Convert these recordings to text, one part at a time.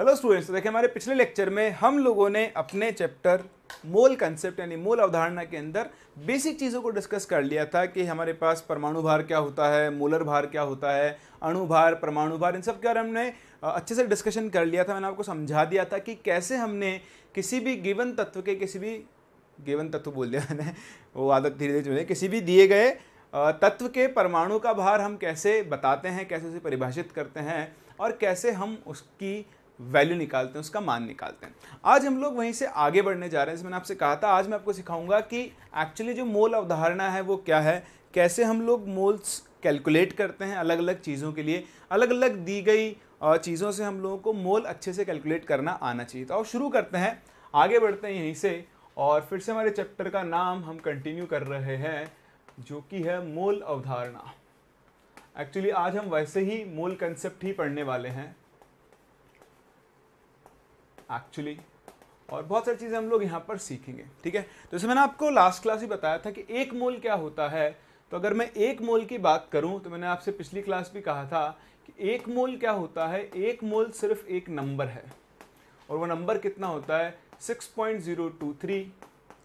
Hello students, देखिए हमारे पिछले लेक्चर में हम लोगों ने अपने चैप्टर मोल कंसेप्ट यानी मोल अवधारणा के अंदर बेसिक चीज़ों को डिस्कस कर लिया था कि हमारे पास परमाणु भार क्या होता है, मोलर भार क्या होता है, अणु भार, परमाणु भार, इन सब के बारे में हमने अच्छे से डिस्कशन कर लिया था। मैंने आपको समझा दिया था कि कैसे हमने किसी भी गिवन तत्व के गिवन तत्व बोल दिया मैंने, वो आदत धीरे धीरे चुने, किसी भी दिए गए तत्व के परमाणु का भार हम कैसे बताते हैं, कैसे उसे परिभाषित करते हैं और कैसे हम उसकी वैल्यू निकालते हैं, उसका मान निकालते हैं। आज हम लोग वहीं से आगे बढ़ने जा रहे हैं। जैसे मैंने आपसे कहा था, आज मैं आपको सिखाऊंगा कि एक्चुअली जो मोल अवधारणा है वो क्या है, कैसे हम लोग मोल्स कैलकुलेट करते हैं अलग अलग चीज़ों के लिए, अलग अलग दी गई चीज़ों से हम लोगों को मोल अच्छे से कैलकुलेट करना आना चाहिए। तो अब शुरू करते हैं, आगे बढ़ते हैं यहीं से और फिर से हमारे चैप्टर का नाम हम कंटिन्यू कर रहे हैं जो कि है मोल अवधारणा। एक्चुअली आज हम वैसे ही मोल कंसेप्ट ही पढ़ने वाले हैं एक्चुअली, और बहुत सारी चीज़ें हम लोग यहाँ पर सीखेंगे। ठीक है, तो जैसे मैंने आपको लास्ट क्लास ही बताया था कि एक मोल क्या होता है। तो अगर मैं एक मोल की बात करूँ तो मैंने आपसे पिछली क्लास भी कहा था कि एक मोल क्या होता है। एक मोल सिर्फ एक नंबर है और वो नंबर कितना होता है 6.023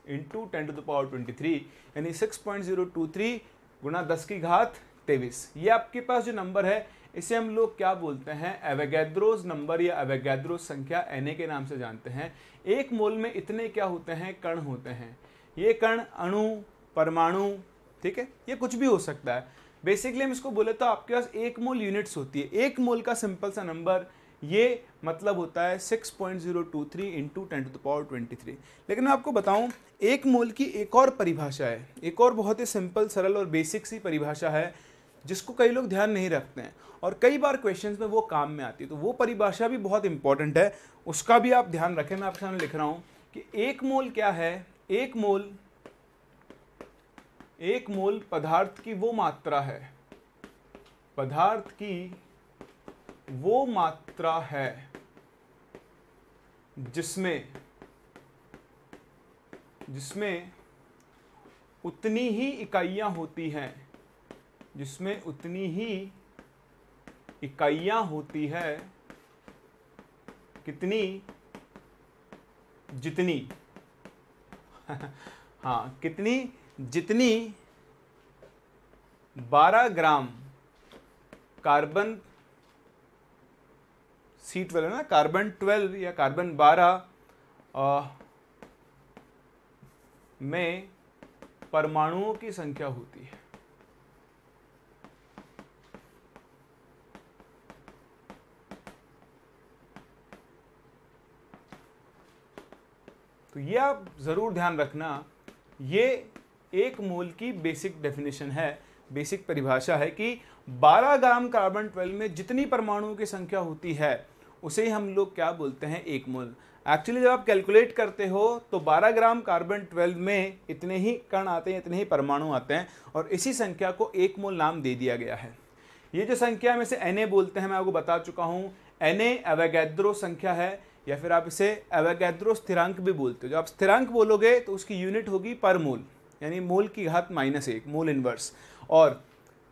इंटू 10⁻23 यानी 6.023 गुणा 10 की घात 23। ये आपके पास जो नंबर है इसे हम लोग क्या बोलते हैं, एवोगैड्रोस नंबर या एवोगैड्रोस संख्या Na के नाम से जानते हैं। एक मोल में इतने क्या होते हैं, कण होते हैं। ये कण अणु, परमाणु, ठीक है, ये कुछ भी हो सकता है। बेसिकली हम इसको बोले तो आपके पास एक मोल यूनिट्स होती है। एक मोल का सिंपल सा नंबर ये मतलब होता है 6.023 इंटू 10⁻23। लेकिन मैं आपको बताऊं, एक मोल की एक और परिभाषा है, एक और बहुत ही सिंपल, सरल और बेसिक सी परिभाषा है जिसको कई लोग ध्यान नहीं रखते हैं और कई बार क्वेश्चंस में वो काम में आती है। तो वो परिभाषा भी बहुत इंपॉर्टेंट है, उसका भी आप ध्यान रखें। मैं आपके सामने लिख रहा हूं कि एक मोल क्या है। एक मोल पदार्थ की वो मात्रा है, पदार्थ की वो मात्रा है जिसमें उतनी ही इकाइयां होती हैं, जिसमें उतनी ही इकाइयां होती है कितनी, जितनी हाँ, कितनी, जितनी 12 ग्राम कार्बन C12 है ना, कार्बन 12 या कार्बन 12 में परमाणुओं की संख्या होती है। तो ये आप जरूर ध्यान रखना, ये एक मोल की बेसिक डेफिनेशन है, बेसिक परिभाषा है कि 12 ग्राम कार्बन 12 में जितनी परमाणुओं की संख्या होती है उसे ही हम लोग क्या बोलते हैं, एक मोल। एक्चुअली जब आप कैलकुलेट करते हो तो 12 ग्राम कार्बन 12 में इतने ही कण आते हैं, इतने ही परमाणु आते हैं और इसी संख्या को एक मोल नाम दे दिया गया है। ये जो संख्या में से Na बोलते हैं, मैं आपको बता चुका हूँ। Na एवोगैड्रो संख्या है या फिर आप इसे एवोगैड्रो स्थिरांक भी बोलते हो। जब आप स्थिरांक बोलोगे तो उसकी यूनिट होगी पर मोल, यानी मोल की घात -1, मोल इनवर्स। और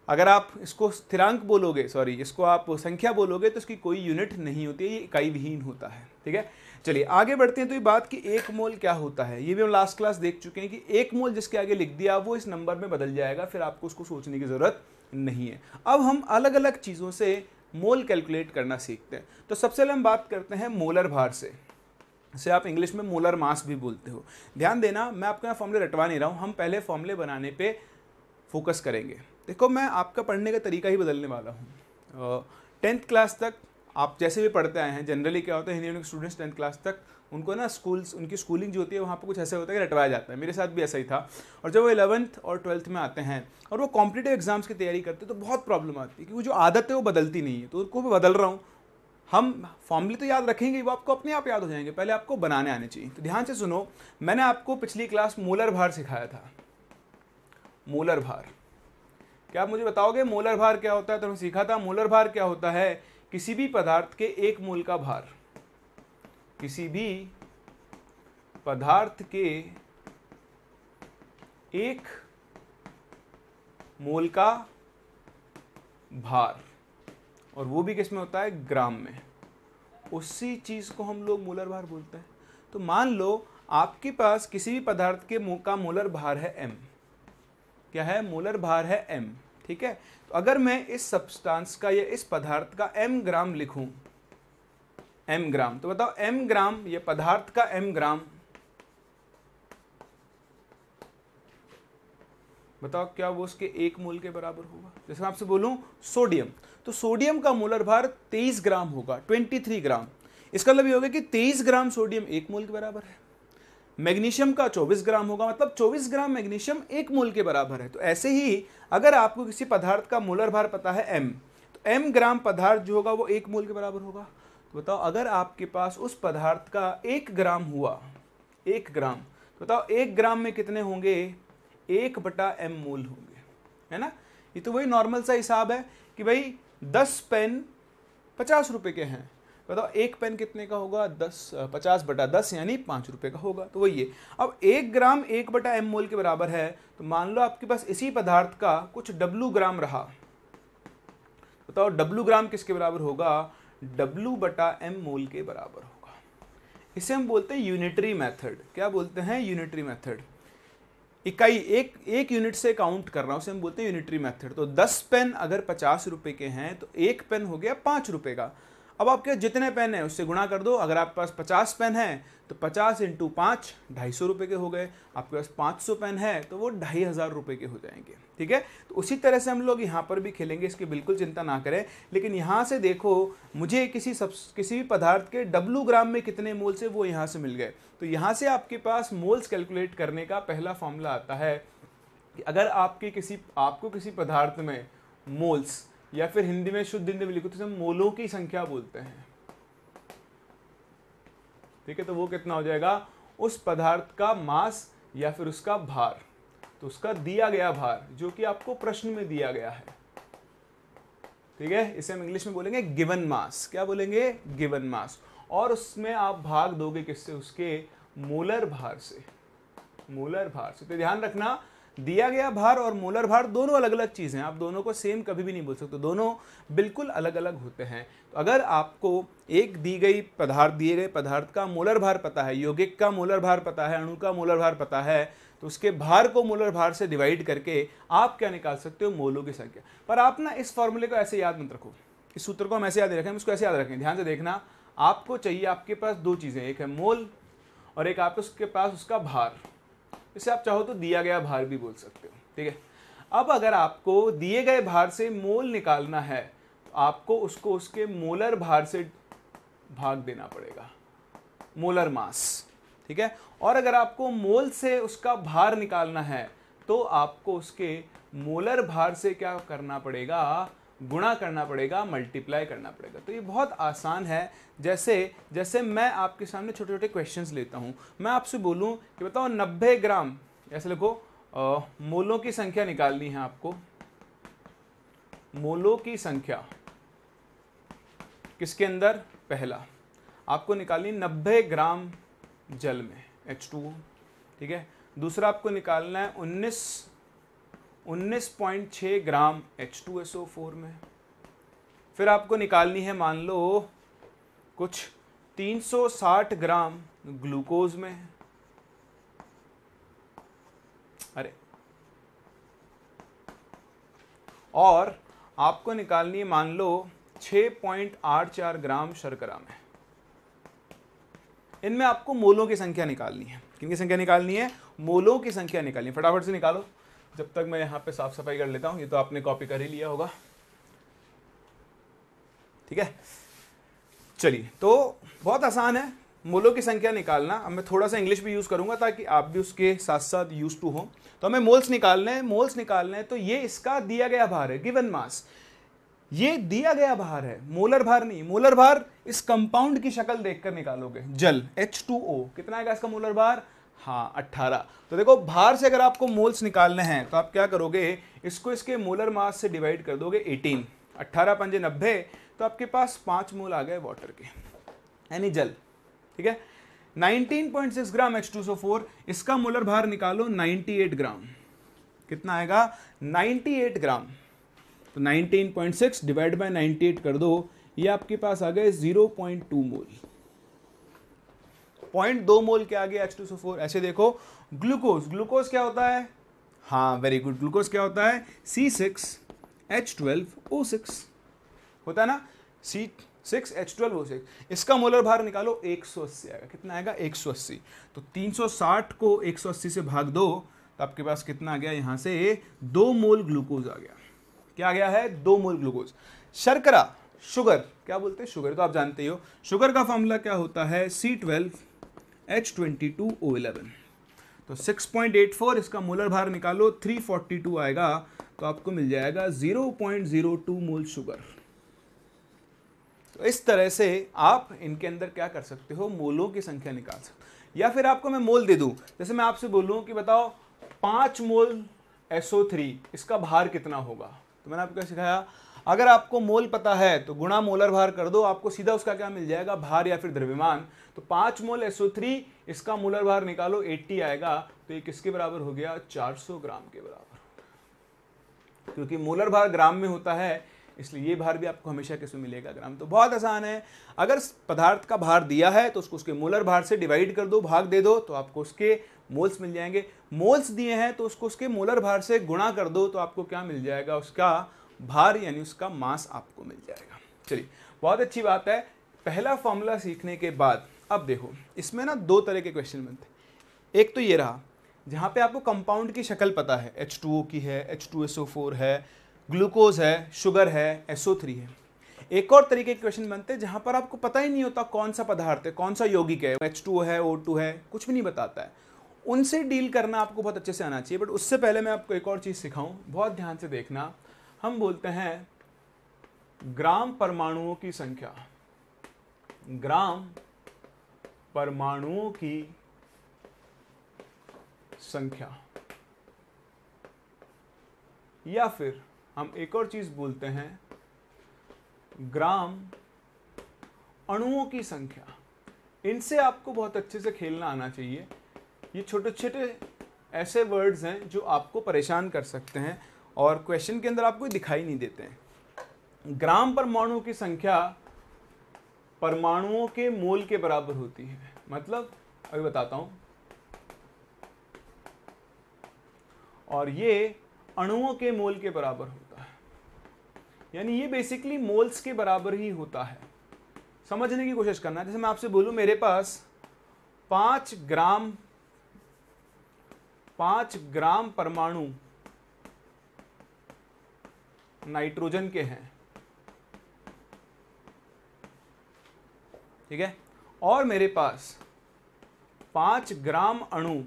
अगर आप इसको स्थिरांक बोलोगे, इसको आप संख्या बोलोगे तो इसकी कोई यूनिट नहीं होती है, ये इकाई विहीन होता है। ठीक है, चलिए आगे बढ़ते हैं। तो ये बात कि एक मोल क्या होता है ये भी हम लास्ट क्लास देख चुके हैं कि एक मोल जिसके आगे लिख दिया वो इस नंबर में बदल जाएगा, फिर आपको उसको सोचने की जरूरत नहीं है। अब हम अलग अलग चीज़ों से मोल कैलकुलेट करना सीखते हैं। तो सबसे पहले हम बात करते हैं मोलर भार से, जिसे आप इंग्लिश में मोलर मास भी बोलते हो। ध्यान देना, मैं आपको यहाँ फॉर्मूले रटवा नहीं रहा हूँ, हम पहले फॉर्मूले बनाने पे फोकस करेंगे। देखो, मैं आपका पढ़ने का तरीका ही बदलने वाला हूँ। 10th क्लास तक आप जैसे भी पढ़ते आए हैं, जनरली क्या होता है, हिंदी के स्टूडेंट्स 10th क्लास तक उनको ना उनकी स्कूलिंग जो होती है वहाँ पर कुछ ऐसा होता है कि रटवाया जाता है। मेरे साथ भी ऐसा ही था। और जब वो 11th और 12th में आते हैं और वो कॉम्पिटिटिव एग्जाम्स की तैयारी करते हैं तो बहुत प्रॉब्लम आती है कि वो जो आदत है वो बदलती नहीं है। तो उनको मैं बदल रहा हूँ। हम फॉर्मूले तो याद रखेंगे, वो आपको अपने आप याद हो जाएंगे, पहले आपको बनाने आने चाहिए। तो ध्यान से सुनो, मैंने आपको पिछली क्लास मोलर भार सिखाया था। मोलर भार क्या आप मुझे बताओगे मोलर भार क्या होता है? तो हमने सीखा था मोलर भार क्या होता है, किसी भी पदार्थ के एक मोल का भार, किसी भी पदार्थ के एक मोल का भार, और वो भी किस में होता है, ग्राम में। उसी चीज को हम लोग मोलर भार बोलते हैं। तो मान लो आपके पास किसी भी पदार्थ के का मोलर भार है m, क्या है, मोलर भार है m, ठीक है। तो अगर मैं इस सब्सटेंस का या इस पदार्थ का m ग्राम लिखूं, m ग्राम, तो बताओ m ग्राम, ये पदार्थ का m ग्राम, बताओ क्या वो उसके 1 मोल के बराबर होगा। जैसे मैं आपसे बोलूं सोडियम, तो सोडियम का मोलर भार 23 ग्राम होगा, 23 ग्राम। इसका मतलब ये होगा कि 23 ग्राम सोडियम 1 मोल के बराबर है। मैग्नीशियम का 24 ग्राम होगा, मतलब 24 ग्राम मैग्नीशियम 1 मोल के बराबर है। तो ऐसे ही अगर आपको किसी पदार्थ का मोलर भार पता है m, तो m ग्राम पदार्थ जो होगा वो 1 मोल के बराबर होगा। तो बताओ अगर आपके पास उस पदार्थ का 1 ग्राम हुआ, 1 ग्राम, तो बताओ 1 ग्राम में कितने होंगे, 1/m मोल होंगे, है ना। ये तो वही नॉर्मल सा हिसाब है कि भाई 10 पेन 50 रुपए के हैं, बताओ 1 पेन कितने का होगा, 50/10 यानी 5 रुपए का होगा। तो वही है। अब 1 ग्राम 1/m मोल के बराबर है, तो मान लो आपके पास इसी पदार्थ का कुछ W ग्राम रहा, बताओ W ग्राम किसके बराबर होगा, W/m मोल के बराबर होगा। इसे हम बोलते हैं यूनिटरी मेथड। क्या बोलते हैं, यूनिटरी मेथड। इकाई एक यूनिट से काउंट कर रहा हूं, उसे हम बोलते हैं यूनिटरी मेथड। तो 10 पेन अगर 50 रुपए के हैं तो 1 पेन हो गया 5 रुपए का। अब आपके जितने पेन है उससे गुणा कर दो। अगर आपके पास 50 पेन है तो 50 × 5 250 रुपए के हो गए। आपके पास 500 पेन है तो वो 2500 रुपए के हो जाएंगे, ठीक है। तो उसी तरह से हम लोग यहाँ पर भी खेलेंगे, इसकी बिल्कुल चिंता ना करें। लेकिन यहाँ से देखो, मुझे किसी भी पदार्थ के W ग्राम में कितने मोल्स है वो यहाँ से मिल गए। तो यहाँ से आपके पास मोल्स कैलकुलेट करने का पहला फॉर्मूला आता है कि अगर आपको किसी पदार्थ में मोल्स, या फिर हिंदी में, शुद्ध हिंदी में लिखो तो हम मोलों की संख्या बोलते हैं, ठीक है। तो वो कितना हो जाएगा, उस पदार्थ का मास या फिर उसका भार, तो उसका दिया गया भार जो कि आपको प्रश्न में दिया गया है, ठीक है। इसे हम इंग्लिश में बोलेंगे गिवन मास। क्या बोलेंगे, गिवन मास। और उसमें आप भाग दोगे किससे, उसके मोलर भार से, मोलर भार से। तो ध्यान रखना, दिया गया भार और मोलर भार दोनों अलग अलग चीजें हैं। आप दोनों को सेम कभी भी नहीं बोल सकते, दोनों बिल्कुल अलग अलग होते हैं। तो अगर आपको एक दिए गए पदार्थ का मोलर भार पता है, यौगिक का मोलर भार पता है, अणु का मोलर भार पता है, तो उसके भार को मोलर भार से डिवाइड करके आप क्या निकाल सकते हो, मोलों की संख्या। पर आप ना इस फॉर्मूले को ऐसे याद मत रखो, इस सूत्र को हम ऐसे याद रखें, हम इसको ऐसे याद रखें। ध्यान से देखना, आपको चाहिए, आपके पास 2 चीजें, एक है मोल और एक आपके उसके पास उसका भार। इसे आप चाहो तो दिया गया भार भी बोल सकते हो, ठीक है। अब अगर आपको दिए गए भार से मोल निकालना है तो आपको उसको उसके मोलर भार से भाग देना पड़ेगा, मोलर मास, ठीक है। और अगर आपको मोल से उसका भार निकालना है तो आपको उसके मोलर भार से क्या करना पड़ेगा, गुणा करना पड़ेगा, मल्टीप्लाई करना पड़ेगा। तो ये बहुत आसान है। जैसे मैं आपके सामने छोटे छोटे क्वेश्चंस लेता हूं, मैं आपसे बोलूं कि बताओ 90 ग्राम, ऐसे लिखो, मोलों की संख्या निकालनी है आपको। मोलों की संख्या किसके अंदर, पहला आपको निकालनी 90 ग्राम जल में, H2O, ठीक है। दूसरा आपको निकालना है 19.6 ग्राम H2SO4 में। फिर आपको निकालनी है मान लो कुछ 360 ग्राम ग्लूकोज में, अरे, और आपको निकालनी है मान लो 6.84 ग्राम शर्करा में। इनमें आपको मोलों की संख्या निकालनी है। किनकी संख्या निकालनी है, मोलों की संख्या निकालनी है। फटाफट से निकालो, जब तक मैं यहाँ पे साफ सफाई कर लेता हूँ। ये तो आपने कॉपी कर ही लिया होगा, ठीक है। चलिए, तो बहुत आसान है मोलों की संख्या निकालना। अब मैं थोड़ा सा इंग्लिश भी यूज करूंगा ताकि आप भी उसके साथ साथ यूज टू हो। तो हमें मोल्स निकालने हैं, तो ये इसका दिया गया भार है, गिवन मास। ये दिया गया भार है, मोलर भार नहीं। मोलर भार इस कंपाउंड की शक्ल देखकर निकालोगे। जल H2O, कितना आएगा इसका मोलर भार, हाँ 18। तो देखो, भार से अगर आपको मोल्स निकालने हैं तो आप क्या करोगे, इसको इसके मोलर मास से डिवाइड कर दोगे 18, 18 × 5 = 90। तो आपके पास 5 मोल आ गए वाटर के, यानी जल, ठीक है। 19.6 ग्राम H2SO4, इसका मोलर भार निकालो 98 ग्राम। कितना आएगा, 98 ग्राम। तो 19.6 डिवाइड बाय 98 कर दो, ये आपके पास आ गए 0.2 मोल। 0.2 मोल क्या आ गया H2SO4। ऐसे देखो ग्लूकोज, ग्लूकोज क्या होता है, हाँ वेरी गुड, ग्लूकोज क्या होता है C6H12O6 होता है ना, C6H12O6। इसका मोलर भार निकालो 180 आएगा, कितना आएगा 180। तो 360 को 180 से भाग दो तो आपके पास कितना आ गया, यहाँ से 2 मोल ग्लूकोज आ गया। क्या आ गया है, 2 मोल ग्लूकोज। शर्करा, शुगर, क्या बोलते हैं शुगर, तो आप जानते ही हो शुगर का फॉर्मूला क्या होता है C12H22O11। तो 6.84, इसका मोलर भार निकालो 342 आएगा, तो आपको मिल जाएगा 0.02 मोल शुगर। तो इस तरह से आप इनके अंदर क्या कर सकते हो, मोलों की संख्या निकाल सकते हो। या फिर आपको मैं मोल दे दूं, जैसे मैं आपसे बोलूं कि बताओ 5 मोल SO3 इसका भार कितना होगा, तो मैंने आपको क्या सिखाया, अगर आपको मोल पता है तो गुणा मोलर भार कर दो, आपको सीधा उसका क्या मिल जाएगा, भार या फिर द्रव्यमान। तो 5 मोल SO3 इसका मोलर भार निकालो 80 आएगा, तो ये किसके बराबर हो गया, 400 ग्राम के बराबर। क्योंकि मोलर भार ग्राम में होता है, इसलिए ये भार भी आपको हमेशा किसमें मिलेगा, ग्राम। तो बहुत आसान है, अगर पदार्थ का भार दिया है तो उसको उसके मोलर भार से डिवाइड कर दो, भाग दे दो, तो आपको उसके मोल्स मिल जाएंगे। मोल्स दिए हैं तो उसको उसके मोलर भार से गुणा कर दो, तो आपको क्या मिल जाएगा, उसका भार यानी उसका मास आपको मिल जाएगा। चलिए बहुत अच्छी बात है। पहला फॉर्मूला सीखने के बाद अब देखो इसमें ना 2 तरह के क्वेश्चन बनते। एक तो ये रहा जहाँ पे आपको कंपाउंड की शक्ल पता है, H2O की है, H2SO4 है, ग्लूकोज है, शुगर है, SO3 है। एक और तरीके के क्वेश्चन बनते हैं जहाँ पर आपको पता ही नहीं होता कौन सा पदार्थ है, कौन सा यौगिक है, H2O है, O2 है, कुछ भी नहीं बताता है। उनसे डील करना आपको बहुत अच्छे से आना चाहिए। बट उससे पहले मैं आपको एक और चीज़ सिखाऊं, बहुत ध्यान से देखना। हम बोलते हैं ग्राम परमाणुओं की संख्या, ग्राम परमाणुओं की संख्या, या फिर हम एक और चीज बोलते हैं ग्राम अणुओं की संख्या। इनसे आपको बहुत अच्छे से खेलना आना चाहिए। ये छोटे छोटे ऐसे वर्ड्स हैं जो आपको परेशान कर सकते हैं और क्वेश्चन के अंदर आपको दिखाई नहीं देते हैं। ग्राम परमाणु की संख्या परमाणुओं के मोल के बराबर होती है। मतलब अभी बताता हूं, और ये अणुओं के मोल के बराबर होता है, यानी ये बेसिकली मोल्स के बराबर ही होता है। समझने की कोशिश करना। जैसे मैं आपसे बोलूं मेरे पास 5 ग्राम परमाणु नाइट्रोजन के हैं, ठीक है, और मेरे पास 5 ग्राम अणु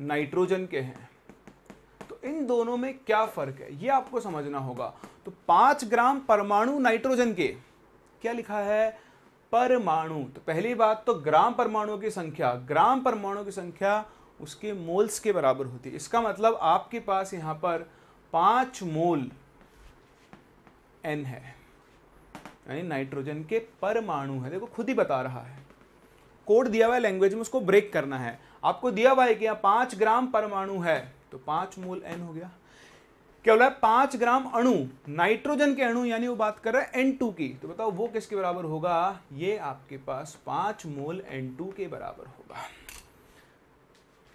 नाइट्रोजन के हैं, तो इन दोनों में क्या फर्क है ये आपको समझना होगा। तो 5 ग्राम परमाणु नाइट्रोजन के, क्या लिखा है, परमाणु। तो पहली बात तो ग्राम परमाणु की संख्या, ग्राम परमाणु की संख्या उसके मोल्स के बराबर होती है। इसका मतलब आपके पास यहां पर 5 मोल N है, यानी नाइट्रोजन के परमाणु है। देखो खुद ही बता रहा है, कोड दिया हुआ है लैंग्वेज में, उसको ब्रेक करना है। आपको दिया हुआ है कि यहाँ 5 ग्राम परमाणु है तो 5 मोल N हो गया। क्या बोला, 5 ग्राम अणु नाइट्रोजन के अणु, यानी वो बात कर रहा है N2 की। तो बताओ वो किसके बराबर होगा, ये आपके पास 5 मोल N2 के बराबर होगा।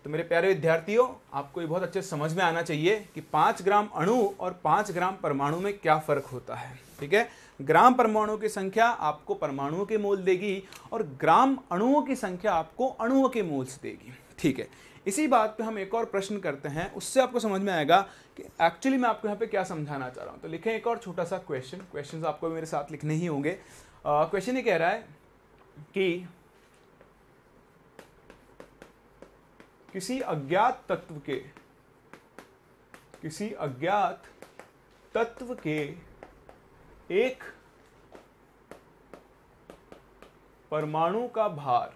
तो मेरे प्यारे विद्यार्थियों, आपको ये बहुत अच्छे समझ में आना चाहिए कि 5 ग्राम अणु और 5 ग्राम परमाणु में क्या फर्क होता है। ठीक है, ग्राम परमाणु की संख्या आपको परमाणुओं के मोल देगी और ग्राम अणुओं की संख्या आपको अणुओं के मोल्स देगी। ठीक है, इसी बात पे हम एक और प्रश्न करते हैं, उससे आपको समझ में आएगा कि एक्चुअली मैं आपको यहाँ पे क्या समझाना चाह रहा हूँ। तो लिखें एक और छोटा सा क्वेश्चन आपको मेरे साथ लिखने ही होंगे। क्वेश्चन ये कह रहा है कि किसी अज्ञात तत्व के एक परमाणु का भार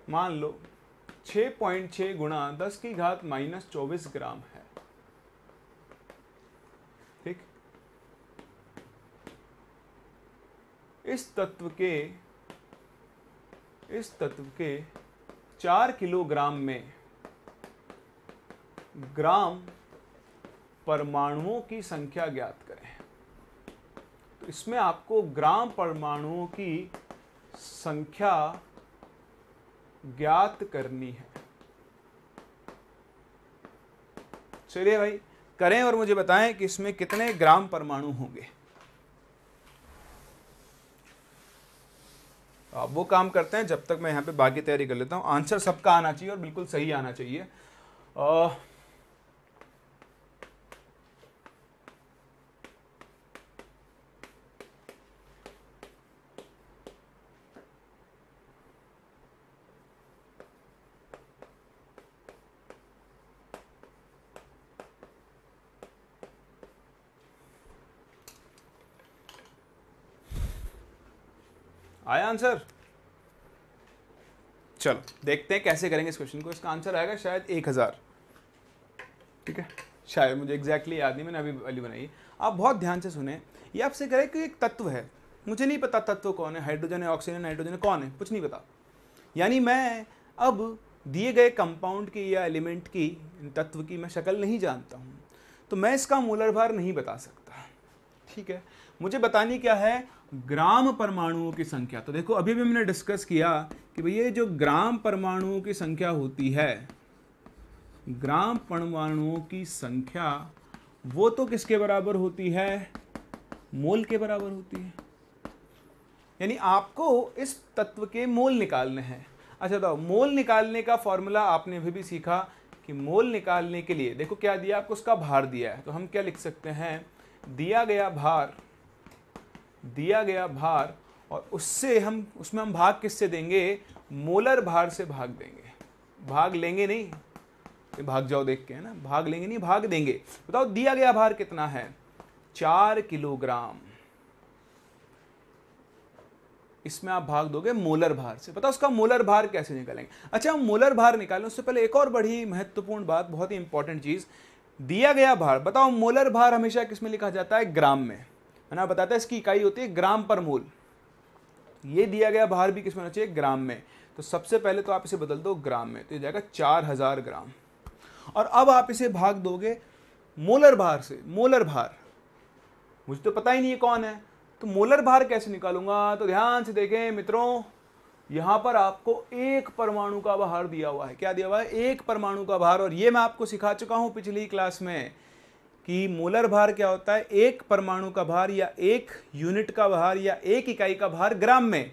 मान लो 6.6 गुणा 10 की घात -24 ग्राम है। ठीक, इस तत्व के 4 किलोग्राम में ग्राम परमाणुओं की संख्या ज्ञात करें। तो इसमें आपको ग्राम परमाणुओं की संख्या ज्ञात करनी है। चलिए भाई करें और मुझे बताएं कि इसमें कितने ग्राम परमाणु होंगे। आप वो काम करते हैं जब तक मैं यहाँ पे बाकी तैयारी कर लेता हूँ। आंसर सबका आना चाहिए और बिल्कुल सही आना चाहिए। आया आंसर? चलो देखते हैं कैसे करेंगे इस क्वेश्चन को। इसका आंसर आएगा शायद 1000। ठीक है, शायद, मुझे एग्जैक्टली याद नहीं, मैंने अभी वैल्यू बनाई। आप बहुत ध्यान से सुने। ये आपसे कह रहे कि एक तत्व है, मुझे नहीं पता तत्व कौन है, हाइड्रोजन है, ऑक्सीजन है, नाइट्रोजन है, कौन है, कुछ नहीं पता। यानी मैं अब दिए गए कंपाउंड की या एलिमेंट की, तत्व की मैं शक्ल नहीं जानता हूँ, तो मैं इसका मोलर भार नहीं बता सकता। ठीक है, मुझे बतानी क्या है, ग्राम परमाणुओं की संख्या। तो देखो अभी भी मैंने डिस्कस किया कि भई ये जो ग्राम परमाणुओं की संख्या होती है, ग्राम परमाणुओं की संख्या वो तो किसके बराबर होती है, मोल के बराबर होती है। यानी आपको इस तत्व के मोल निकालने हैं। अच्छा तो मोल निकालने का फॉर्मूला आपने अभी भी सीखा कि मोल निकालने के लिए देखो क्या दिया आपको, उसका भार दिया है। तो हम क्या लिख सकते हैं, दिया गया भार और उससे हम उसमें हम भाग किससे देंगे, मोलर भार से भाग देंगे। भाग लेंगे नहीं, भाग जाओ देख के, है ना, भाग लेंगे नहीं, भाग देंगे। बताओ दिया गया भार कितना है, 4 किलोग्राम। इसमें आप भाग दोगे मोलर भार से। बताओ उसका मोलर भार कैसे निकालेंगे। अच्छा, हम मोलर भार निकालें उससे पहले एक और बड़ी महत्वपूर्ण बात, बहुत ही इंपॉर्टेंट चीज, दिया गया भार। बताओ मोलर भार हमेशा किस में लिखा जाता है, ग्राम में, है ना। बताता है इसकी इकाई होती है ग्राम पर मोल। ये दिया गया भार भी किस में होना चाहिए, ग्राम में। तो सबसे पहले तो आप इसे बदल दो ग्राम में, तो ये जाएगा 4000 ग्राम। और अब आप इसे भाग दोगे मोलर भार से। मोलर भार मुझे तो पता ही नहीं है कौन है, तो मोलर भार कैसे निकालूंगा। तो ध्यान से देखें मित्रों, यहां पर आपको एक परमाणु का भार दिया हुआ है। क्या दिया हुआ है, एक परमाणु का भार। और ये मैं आपको सिखा चुका हूं पिछली क्लास में कि मोलर भार क्या होता है, एक परमाणु का भार या एक यूनिट का भार या एक इकाई का भार ग्राम में,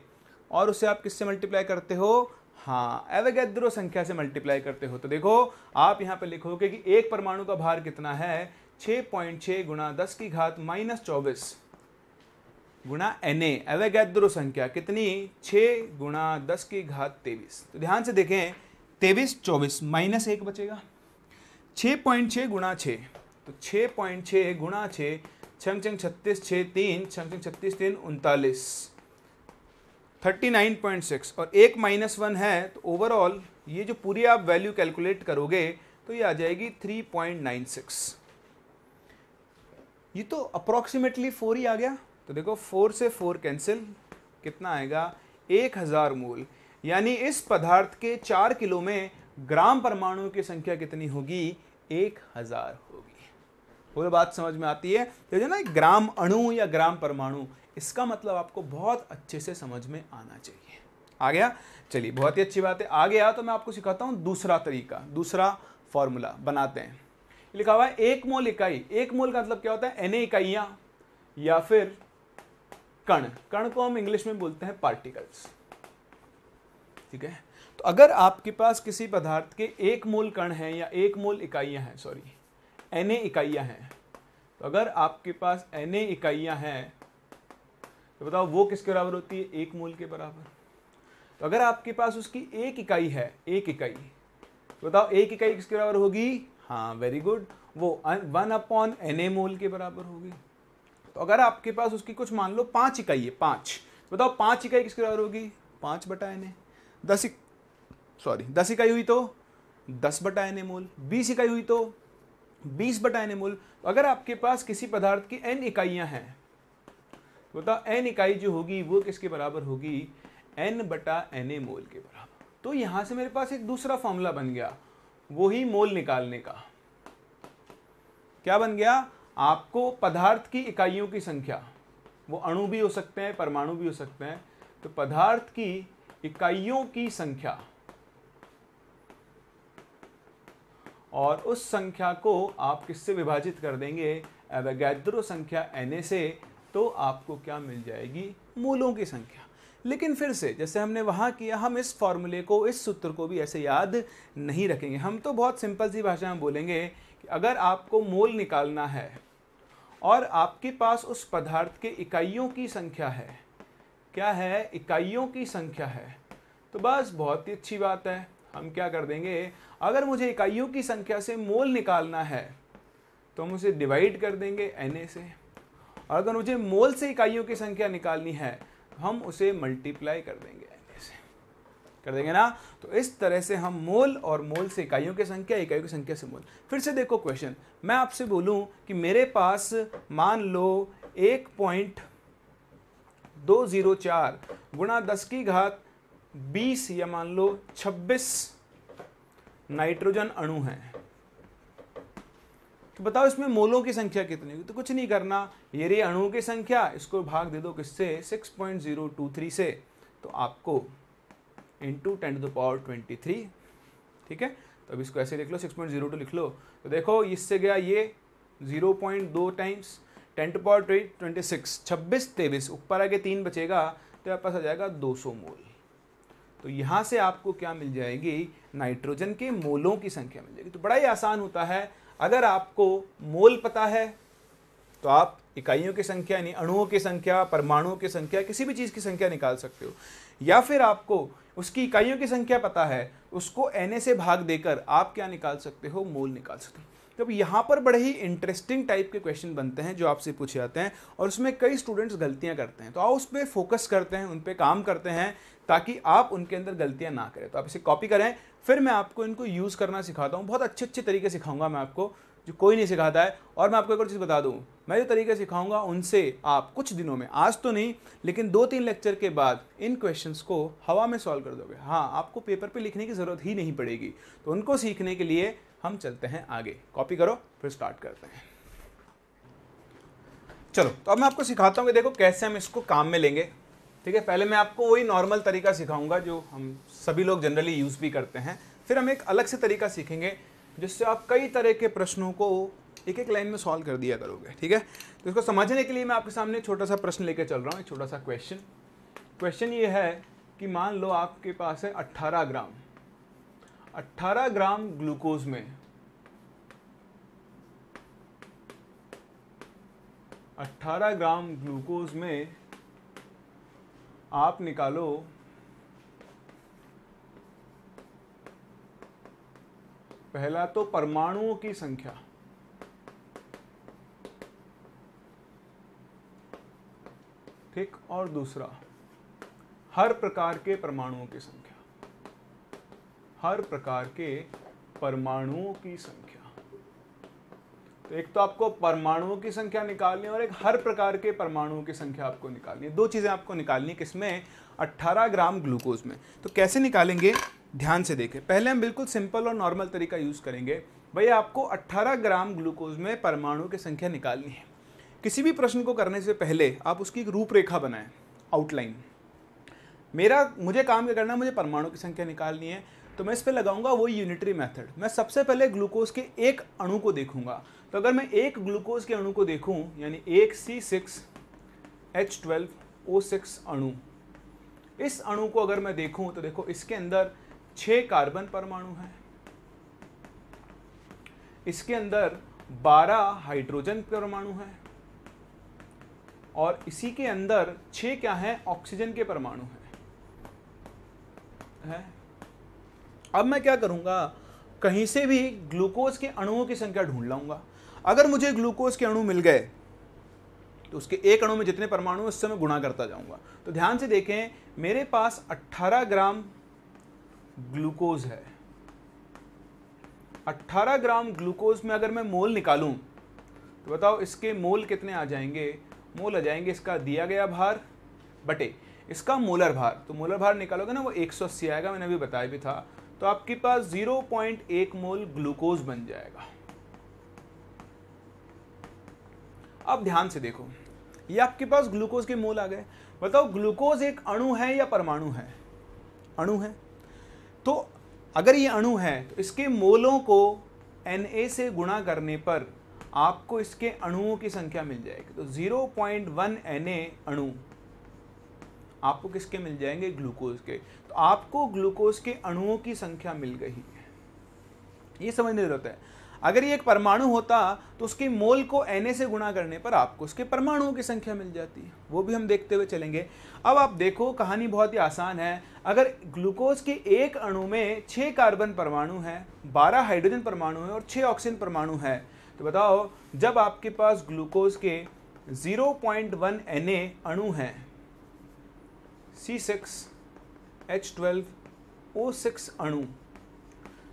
और उसे आप किससे मल्टीप्लाई करते हो, हाँ, एवोगैड्रो संख्या से मल्टीप्लाई करते हो। तो देखो आप यहाँ पे लिखोगे कि एक परमाणु का भार कितना है, 6.6 गुणा 10 की घात -24 गुणा Na, एवोगैड्रो संख्या कितनी, 6 गुणा 10 की घात 23। तो ध्यान से देखें, 23, 24 -1 बचेगा, 6.6 गुणा 6, तो 6.6 गुणा 6, 6 36, 6 3, 6 36 3 39, 39.6 और एक -1 है। तो ओवरऑल ये जो पूरी आप वैल्यू कैलकुलेट करोगे तो ये आ जाएगी 3.96। ये तो अप्रोक्सीमेटली 4 ही आ गया। तो देखो 4 से 4 कैंसिल, कितना आएगा, 1000 मोल। यानी इस पदार्थ के 4 किलो में ग्राम परमाणु की संख्या कितनी होगी, 1000 होगी। पूरी बात समझ में आती है। तो जो ना ग्राम अणु या ग्राम परमाणु, इसका मतलब आपको बहुत अच्छे से समझ में आना चाहिए। आ गया, चलिए बहुत ही अच्छी बात है। आ गया तो मैं आपको सिखाता हूं दूसरा तरीका, दूसरा फॉर्मूला बनाते हैं। लिखा हुआ है 1 मोल इकाई। 1 मोल का मतलब क्या होता है, Na इकाइयां या फिर कण। कण को हम इंग्लिश में बोलते हैं पार्टिकल्स। ठीक है, तो अगर आपके पास किसी पदार्थ के 1 मोल कण है या 1 मोल इकाइयां हैं, सॉरी Na इकाइयां हैं, तो अगर आपके पास Na इकाइयां हैं तो बताओ वो किसके बराबर होती है, 1 मोल के बराबर। तो अगर आपके पास उसकी एक इकाई है, एक इकाई, तो बताओ एक इकाई किसके बराबर होगी, हाँ वेरी गुड, वो 1/Na मोल के बराबर होगी। तो अगर आपके पास उसकी कुछ मान लो 5 इकाई है, 5, बताओ 5 इकाई किसके बराबर होगी, 5/Na। 10 इकाई हुई तो 10/Na मोल, 20 इकाई हुई तो 20/Na मोल। तो अगर आपके पास किसी पदार्थ की n इकाइयां हैं, तो बताओ n इकाई जो होगी वो किसके बराबर होगी, n/Na मोल के बराबर। तो यहां से मेरे पास एक दूसरा फॉर्मूला बन गया, वो ही मोल निकालने का। क्या बन गया? आपको पदार्थ की इकाइयों की संख्या, वो अणु भी हो सकते हैं, परमाणु भी हो सकते हैं, तो पदार्थ की इकाइयों की संख्या, और उस संख्या को आप किससे विभाजित कर देंगे? एवोगैड्रो संख्या Na से, तो आपको क्या मिल जाएगी? मूलों की संख्या। लेकिन फिर से जैसे हमने वहाँ किया, हम इस फॉर्मूले को, इस सूत्र को भी ऐसे याद नहीं रखेंगे। हम तो बहुत सिंपल सी भाषा में बोलेंगे कि अगर आपको मोल निकालना है और आपके पास उस पदार्थ के इकाइयों की संख्या है, क्या है? इकाइयों की संख्या है, तो बस बहुत ही अच्छी बात है। हम क्या कर देंगे? अगर मुझे इकाइयों की संख्या से मोल निकालना है तो हम उसे डिवाइड कर देंगे Na से, और अगर मुझे मोल से इकाइयों की संख्या निकालनी है तो हम उसे मल्टीप्लाई कर देंगे Na से, कर देंगे ना। तो इस तरह से हम मोल और मोल से इकाइयों की संख्या, इकाइयों की संख्या से मोल। फिर से देखो क्वेश्चन, मैं आपसे बोलूं कि मेरे पास मान लो 1.204 गुणा 10 की घात 20 या मान लो 26 नाइट्रोजन अणु हैं, तो बताओ इसमें मोलों की संख्या कितनी होगी? तो कुछ नहीं करना, ये रही अणुओं की संख्या, इसको भाग दे दो किससे? 6.023 से, तो आपको इंटू 10⁻23, ठीक है। तो अब इसको ऐसे लिख लो, 6.02 लिख लो, तो देखो इससे गया ये 0.2 टाइम्स 10⁻26, 26 23, ऊपर आगे 3 बचेगा, तो आपके पास आ जाएगा 200 मोल। तो यहाँ से आपको क्या मिल जाएगी? नाइट्रोजन के मोलों की संख्या मिल जाएगी। तो बड़ा ही आसान होता है, अगर आपको मोल पता है तो आप इकाइयों की संख्या यानी अणुओं की संख्या, परमाणुओं की संख्या, किसी भी चीज़ की संख्या निकाल सकते हो, या फिर आपको उसकी इकाइयों की संख्या पता है, उसको Na से भाग देकर आप क्या निकाल सकते हो? मोल निकाल सकते हो। तो यहाँ पर बड़े ही इंटरेस्टिंग टाइप के क्वेश्चन बनते हैं जो आपसे पूछे जाते हैं, और उसमें कई स्टूडेंट्स गलतियाँ करते हैं। तो आओ उस पर फोकस करते हैं, उन पर काम करते हैं, ताकि आप उनके अंदर गलतियाँ ना करें। तो आप इसे कॉपी करें, फिर मैं आपको इनको यूज़ करना सिखाता हूँ। बहुत अच्छे तरीके सिखाऊंगा मैं आपको, जो कोई नहीं सिखाता है। और मैं आपको एक और चीज़ बता दूँ, मैं जो तरीके सिखाऊंगा उनसे आप कुछ दिनों में, आज तो नहीं लेकिन 2-3 लेक्चर के बाद इन क्वेश्चंस को हवा में सॉल्व कर दोगे। हाँ, आपको पेपर पे लिखने की ज़रूरत ही नहीं पड़ेगी। तो उनको सीखने के लिए हम चलते हैं आगे। कॉपी करो, फिर स्टार्ट करते हैं। चलो, तो अब मैं आपको सिखाता हूँ कि देखो कैसे हम इसको काम में लेंगे। ठीक है, पहले मैं आपको वही नॉर्मल तरीका सिखाऊंगा जो हम सभी लोग जनरली यूज़ भी करते हैं। फिर हम एक अलग से तरीका सीखेंगे जिससे आप कई तरह के प्रश्नों को एक एक लाइन में सॉल्व कर दिया करोगे। ठीक है, तो इसको समझने के लिए मैं आपके सामने छोटा सा प्रश्न लेकर चल रहा हूँ, एक छोटा सा क्वेश्चन ये है कि मान लो आपके पास है 18 ग्राम ग्लूकोज में 18 ग्राम ग्लूकोज में आप निकालो पहला तो परमाणुओं की संख्या, ठीक, और दूसरा हर प्रकार के परमाणुओं की संख्या, हर प्रकार के परमाणुओं की संख्या। तो एक तो आपको परमाणुओं की संख्या निकालनी है और एक हर प्रकार के परमाणुओं की संख्या आपको निकालनी है। दो चीज़ें आपको निकालनी, किसमें? 18 ग्राम ग्लूकोज में। तो कैसे निकालेंगे, ध्यान से देखें। पहले हम बिल्कुल सिंपल और नॉर्मल तरीका यूज़ करेंगे। भैया आपको 18 ग्राम ग्लूकोज में परमाणु की संख्या निकालनी है। किसी भी प्रश्न को करने से पहले आप उसकी एक रूपरेखा बनाएं, आउटलाइन। मुझे काम क्या करना है, मुझे परमाणु की संख्या निकालनी है, तो मैं इस पर लगाऊंगा वो यूनिटरी मेथड। मैं सबसे पहले ग्लूकोज के एक अणु को देखूंगा। तो अगर मैं एक ग्लूकोज के अणु को देखूं, यानी एक C6H12O6 अणु, इस अणु को अगर मैं देखूं तो देखो इसके अंदर 6 कार्बन परमाणु हैं, इसके अंदर 12 हाइड्रोजन परमाणु हैं, और इसी के अंदर 6 क्या हैं? ऑक्सीजन के परमाणु हैं। अब मैं क्या करूंगा, कहीं से भी ग्लूकोज के अणुओं की संख्या ढूंढ लाऊंगा। अगर मुझे ग्लूकोज के अणु मिल गए तो उसके एक अणु में जितने परमाणु हैं उससे मैं गुणा करता जाऊंगा। तो ध्यान से देखें, मेरे पास 18 ग्राम ग्लूकोज है। 18 ग्राम ग्लूकोज में अगर मैं मोल निकालूं तो बताओ इसके मोल कितने आ जाएंगे? मोल आ जाएंगे इसका दिया गया भार बटे इसका मोलर भार। तो मोलर भार निकालोगे ना, वो 180 आएगा, मैंने अभी बताया भी था। तो आपके पास 0.1 मोल ग्लूकोज बन जाएगा। अब ध्यान से देखो, ये आपके पास ग्लूकोज के मोल आ गए। बताओ ग्लूकोज एक अणु है या परमाणु है? अणु है। तो अगर ये अणु है तो इसके मोलों को Na से गुणा करने पर आपको इसके अणुओं की संख्या मिल जाएगी। तो 0.1 Na अणु आपको किसके मिल जाएंगे? ग्लूकोज के। तो आपको ग्लूकोज के अणुओं की संख्या मिल गई है, ये समझने की जरूरत है। अगर ये एक परमाणु होता तो उसके मोल को Na से गुणा करने पर आपको उसके परमाणुओं की संख्या मिल जाती है, वो भी हम देखते हुए चलेंगे। अब आप देखो, कहानी बहुत ही आसान है। अगर ग्लूकोज के एक अणु में 6 कार्बन परमाणु है, 12 हाइड्रोजन परमाणु है और 6 ऑक्सीजन परमाणु है, तो बताओ जब आपके पास ग्लूकोज के 0.1 Na अणु है, C6H12O6 अणु,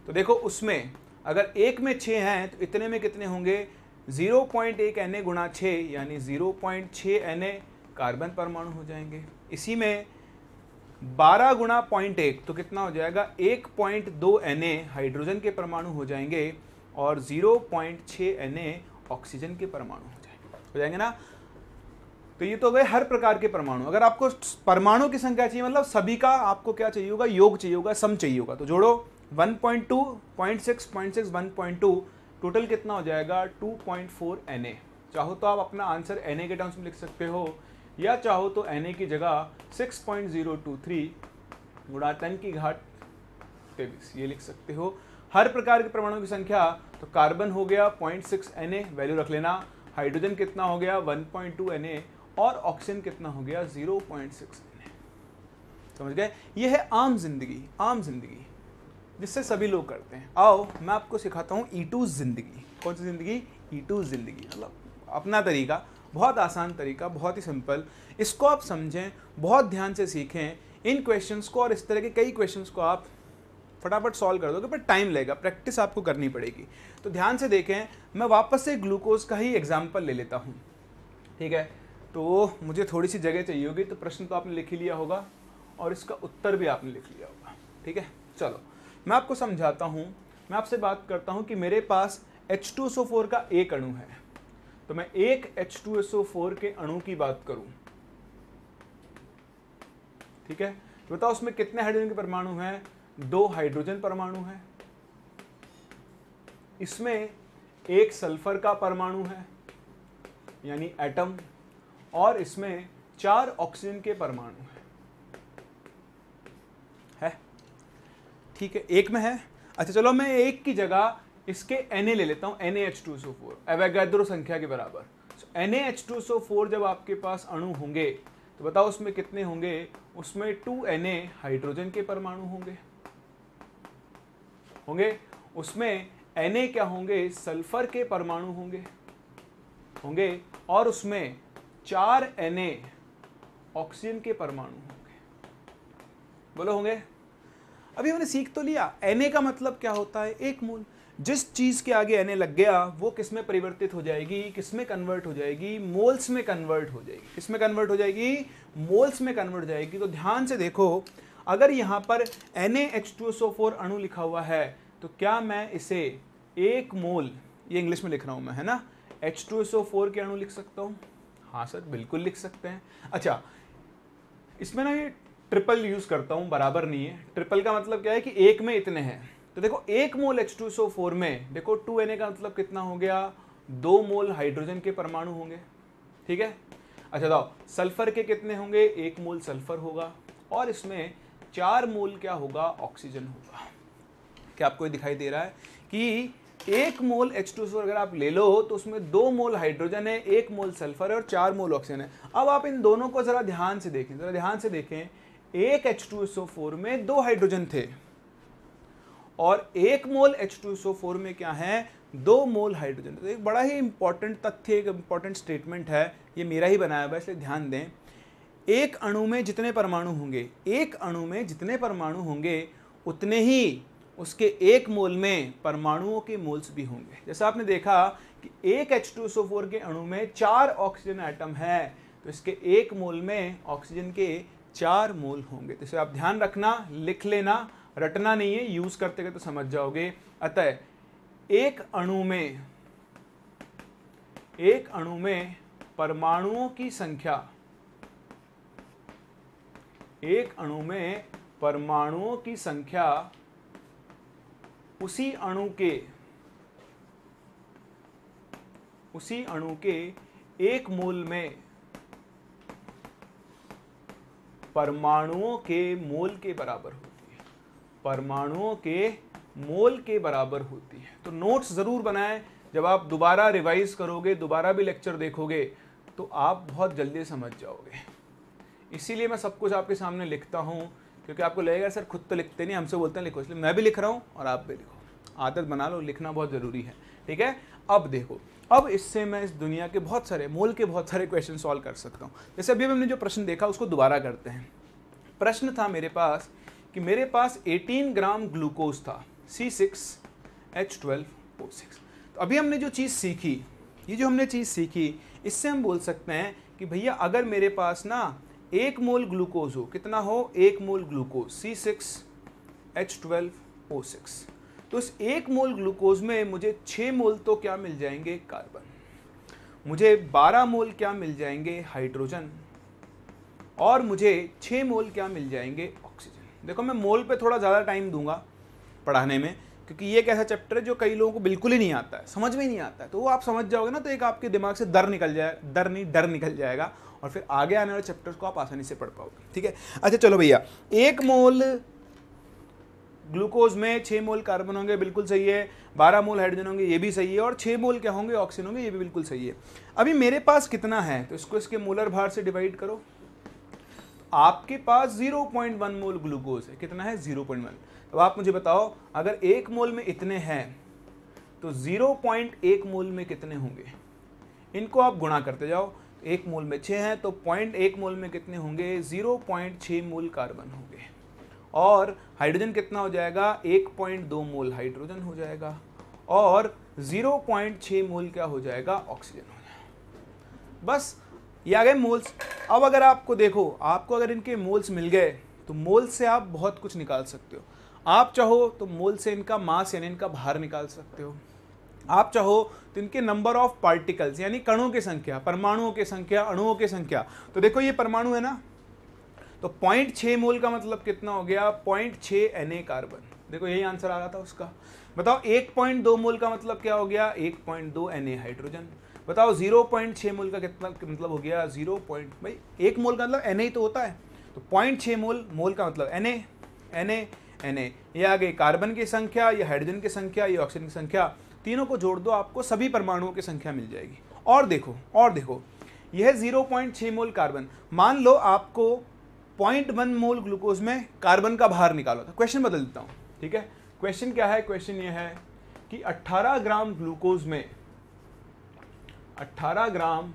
तो देखो उसमें अगर एक में 6 हैं तो इतने में कितने होंगे? 0.1 Na गुणा 6 यानी 0.6 Na कार्बन परमाणु हो जाएंगे। इसी में 12 गुणा 0.1 तो कितना हो जाएगा? 1.2 Na हाइड्रोजन के परमाणु हो जाएंगे और 0.6 Na ऑक्सीजन के परमाणु हो जाएंगे ना। तो ये तो गए हर प्रकार के परमाणु। अगर आपको परमाणु की संख्या चाहिए, मतलब सभी का आपको क्या चाहिए होगा? योग चाहिए होगा, सम चाहिए होगा। तो जोड़ो 1.2, 0.6, 0.6, 1.2, टोटल कितना हो जाएगा? 2.4 Na। चाहो तो आप अपना आंसर Na के टर्म्स में लिख सकते हो, या चाहो तो Na की जगह 6.023 गुणा 10⁻23 ये लिख सकते हो। हर प्रकार के परमाणु की संख्या, तो कार्बन हो गया 0.6 Na, वैल्यू रख लेना। हाइड्रोजन कितना हो गया? 1.2 Na और ऑक्सीजन कितना हो गया? 0.6 Na। समझ गए? ये है आम जिंदगी, आम जिंदगी जिससे सभी लोग करते हैं। आओ मैं आपको सिखाता हूँ E2 जिंदगी। कौन सी जिंदगी? E2 जिंदगी, मतलब अपना तरीका, बहुत आसान तरीका, बहुत ही सिंपल। इसको आप समझें, बहुत ध्यान से सीखें इन क्वेश्चंस को, और इस तरह के कई क्वेश्चंस को आप फटाफट सॉल्व कर दोगे, पर टाइम लगेगा, प्रैक्टिस आपको करनी पड़ेगी। तो ध्यान से देखें, मैं वापस से ग्लूकोज का ही एग्जाम्पल ले लेता हूँ, ठीक है? तो मुझे थोड़ी सी जगह चाहिए होगी, तो प्रश्न तो आपने लिख ही लिया होगा और इसका उत्तर भी आपने लिख लिया होगा, ठीक है? चलो मैं आपको समझाता हूँ। मैं आपसे बात करता हूँ कि मेरे पास H2SO4 का एक अणु है, तो मैं एक H2SO4 के अणु की बात करूँ, ठीक है? तो बताओ उसमें कितने हाइड्रोजन के परमाणु हैं? 2 हाइड्रोजन परमाणु हैं। इसमें एक सल्फर का परमाणु है यानी एटम, और इसमें 4 ऑक्सीजन के परमाणु हैं। ठीक है, एक में है। अच्छा चलो मैं एक की जगह इसके Na ले लेता हूँ, NaH2SO4 एवोगाड्रो संख्या के बराबर। NaH2SO4 जब आपके पास अणु होंगे तो बताओ उसमें कितने होंगे? उसमें 2 Na हाइड्रोजन के परमाणु होंगे। उसमें Na क्या होंगे? सल्फर के परमाणु होंगे और उसमें 4 Na ऑक्सीजन के परमाणु होंगे। बोलो होंगे? अभी हमने सीख तो लिया Na का मतलब क्या होता है? एक मोल। जिस चीज के आगे Na लग गया वो किस में परिवर्तित हो जाएगी? किस में कन्वर्ट हो जाएगी? मोल्स में कन्वर्ट हो जाएगी। किस में कन्वर्ट हो जाएगी? मोल्स में कन्वर्ट हो जाएगी। तो ध्यान से देखो, अगर यहाँ पर NaH2SO4 अणु लिखा हुआ है तो क्या मैं इसे एक मोल, ये इंग्लिश में लिख रहा हूँ मैं, है ना, H2SO4 के अणु लिख सकता हूँ? हाँ सर बिल्कुल लिख सकते हैं। अच्छा इसमें ना ये ट्रिपल यूज करता हूँ, बराबर नहीं है। ट्रिपल का मतलब क्या है कि एक में इतने हैं। तो देखो एक मोल H2SO4 में देखो 2 Na का मतलब कितना हो गया? 2 मोल हाइड्रोजन के परमाणु होंगे, ठीक है? अच्छा बताओ सल्फर के कितने होंगे? 1 मोल सल्फर होगा और इसमें 4 मोल क्या होगा? ऑक्सीजन होगा। क्या आपको ये दिखाई दे रहा है कि 1 मोल H2SO अगर आप ले लो तो उसमें 2 मोल हाइड्रोजन है, 1 मोल सल्फर है और 4 मोल ऑक्सीजन है। अब आप इन दोनों को जरा ध्यान से देखें, जरा ध्यान से देखें। एक H2SO4 में 2 हाइड्रोजन थे और 1 मोल H2SO4 में क्या है? 2 मोल हाइड्रोजन। तो एक बड़ा ही इंपॉर्टेंट तथ्य, एक इंपॉर्टेंट स्टेटमेंट है, ये मेरा ही बनाया हुआ है इसलिए ध्यान दें। एक अणु में जितने परमाणु होंगे, एक अणु में जितने परमाणु होंगे उतने ही उसके 1 मोल में परमाणुओं के मोल्स भी होंगे। जैसा आपने देखा कि एक H2SO4 के अणु में 4 ऑक्सीजन एटम है तो इसके 1 मोल में ऑक्सीजन के 4 मोल होंगे। तो इसे आप ध्यान रखना, लिख लेना, रटना नहीं है, यूज करते गए तो समझ जाओगे। अतः एक अणु में परमाणुओं की संख्या, एक अणु में परमाणुओं की संख्या उसी अणु के एक मोल में परमाणुओं के मोल के बराबर होती है, परमाणुओं के मोल के बराबर होती है। तो नोट्स जरूर बनाएं, जब आप दोबारा रिवाइज करोगे, दोबारा भी लेक्चर देखोगे तो आप बहुत जल्दी समझ जाओगे। इसीलिए मैं सब कुछ आपके सामने लिखता हूँ, क्योंकि आपको लगेगा सर खुद तो लिखते नहीं, हमसे बोलते हैं लिखो, इसलिए मैं भी लिख रहा हूँ और आप भी लिखो। आदत बना लो, लिखना बहुत ज़रूरी है, ठीक है। अब देखो, अब इससे मैं इस दुनिया के बहुत सारे मोल के बहुत सारे क्वेश्चन सॉल्व कर सकता हूँ। जैसे अभी हमने जो प्रश्न देखा उसको दोबारा करते हैं। प्रश्न था मेरे पास कि मेरे पास 18 ग्राम ग्लूकोज था, C6H12O6। तो अभी हमने जो चीज़ सीखी, ये जो हमने चीज़ सीखी, इससे हम बोल सकते हैं कि भैया अगर मेरे पास ना 1 मोल ग्लूकोज हो, कितना हो, 1 मोल ग्लूकोज C6H12O6, तो इस 1 मोल ग्लूकोज में मुझे 6 मोल तो क्या मिल जाएंगे, कार्बन, मुझे 12 मोल क्या मिल जाएंगे, हाइड्रोजन, और मुझे 6 मोल क्या मिल जाएंगे, ऑक्सीजन। देखो मैं मोल पे थोड़ा ज़्यादा टाइम दूंगा पढ़ाने में, क्योंकि ये एक ऐसा चैप्टर है जो कई लोगों को बिल्कुल ही नहीं आता है, समझ में नहीं आता है। तो वो आप समझ जाओगे ना, तो एक आपके दिमाग से डर निकल जाएगा और फिर आगे आने वाले चैप्टर्स को आप आसानी से पढ़ पाओगे, ठीक है। अच्छा चलो भैया, 1 मोल ग्लूकोज में 6 मोल कार्बन होंगे, बिल्कुल सही है। 12 मोल हाइड्रोजन होंगे, ये भी सही है। और 6 मोल क्या होंगे, ऑक्सीजन होंगे, ये भी बिल्कुल सही है। अभी मेरे पास कितना है, तो इसको इसके मोलर भार से डिवाइड करो। आपके पास 0.1 मोल ग्लूकोज है, कितना है, 0.1। तो आप मुझे बताओ, अगर 1 मोल में इतने हैं तो 0.1 मोल में कितने होंगे, इनको आप गुणा करते जाओ। 1 मोल में 6 हैं तो 0.1 मोल में कितने होंगे, 0.6 मोल कार्बन होंगे। और हाइड्रोजन कितना हो जाएगा, 1.2 मोल हाइड्रोजन हो जाएगा, और 0.6 मोल क्या हो जाएगा, ऑक्सीजन हो जाएगा। बस ये आ गए मोल्स। अब अगर आपको देखो, आपको अगर इनके मोल्स मिल गए तो मोल से आप बहुत कुछ निकाल सकते हो। आप चाहो तो मोल से इनका मास यानी इनका भार निकाल सकते हो। आप चाहो तो इनके नंबर ऑफ पार्टिकल्स यानी कणों की संख्या, परमाणुओं की संख्या, अणुओं की संख्या। तो देखो ये परमाणु है ना, तो 0.6 मोल का मतलब कितना हो गया, 0.6 Na कार्बन। देखो यही आंसर आ रहा था उसका। बताओ 1.2 मोल का मतलब क्या हो गया, 1.2 Na हाइड्रोजन। बताओ 0.6 मोल का कितना मतलब हो गया, 0. भाई 1 मोल का मतलब Na ही तो होता है, तो 0.6 मोल का मतलब Na। ये आ गई कार्बन की संख्या, ये हाइड्रोजन की संख्या, ये ऑक्सीजन की संख्या। तीनों को जोड़ दो, आपको सभी परमाणुओं की संख्या मिल जाएगी। और देखो यह 0.6 मोल कार्बन। मान लो आपको 0.1 मोल ग्लूकोज में कार्बन का भार निकालो था। क्वेश्चन बदल देता हूँ, ठीक है। क्वेश्चन क्या है, क्वेश्चन ये है कि 18 ग्राम ग्लूकोज में 18 ग्राम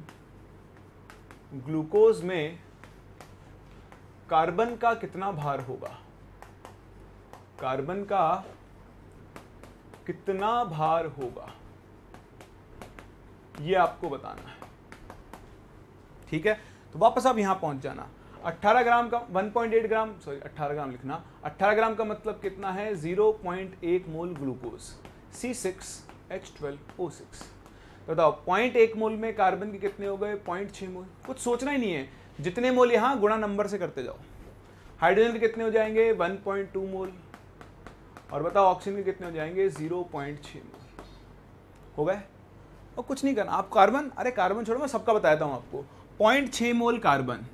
ग्लूकोज में कार्बन का कितना भार होगा, कार्बन का कितना भार होगा, ये आपको बताना है, ठीक है। तो वापस आप यहां पहुंच जाना। 18 ग्राम का 1.8 ग्राम, सॉरी 18 ग्राम लिखना। 18 ग्राम का मतलब कितना है, 0.1 मोल ग्लूकोज C6H12O6। तो बताओ 0.1 मोल में कार्बन के कितने हो गए, 0.6 मोल। कुछ सोचना ही नहीं है, जितने मोल यहाँ गुणा नंबर से करते जाओ। हाइड्रोजन के कितने हो जाएंगे, 1.2 मोल। और बताओ ऑक्सीजन के कितने हो जाएंगे, 0.6 मोल हो गए। और कुछ नहीं करना, आप कार्बन, अरे कार्बन छोड़ो, मैं सबका बताता हूँ आपको। 0.6 मोल कार्बन।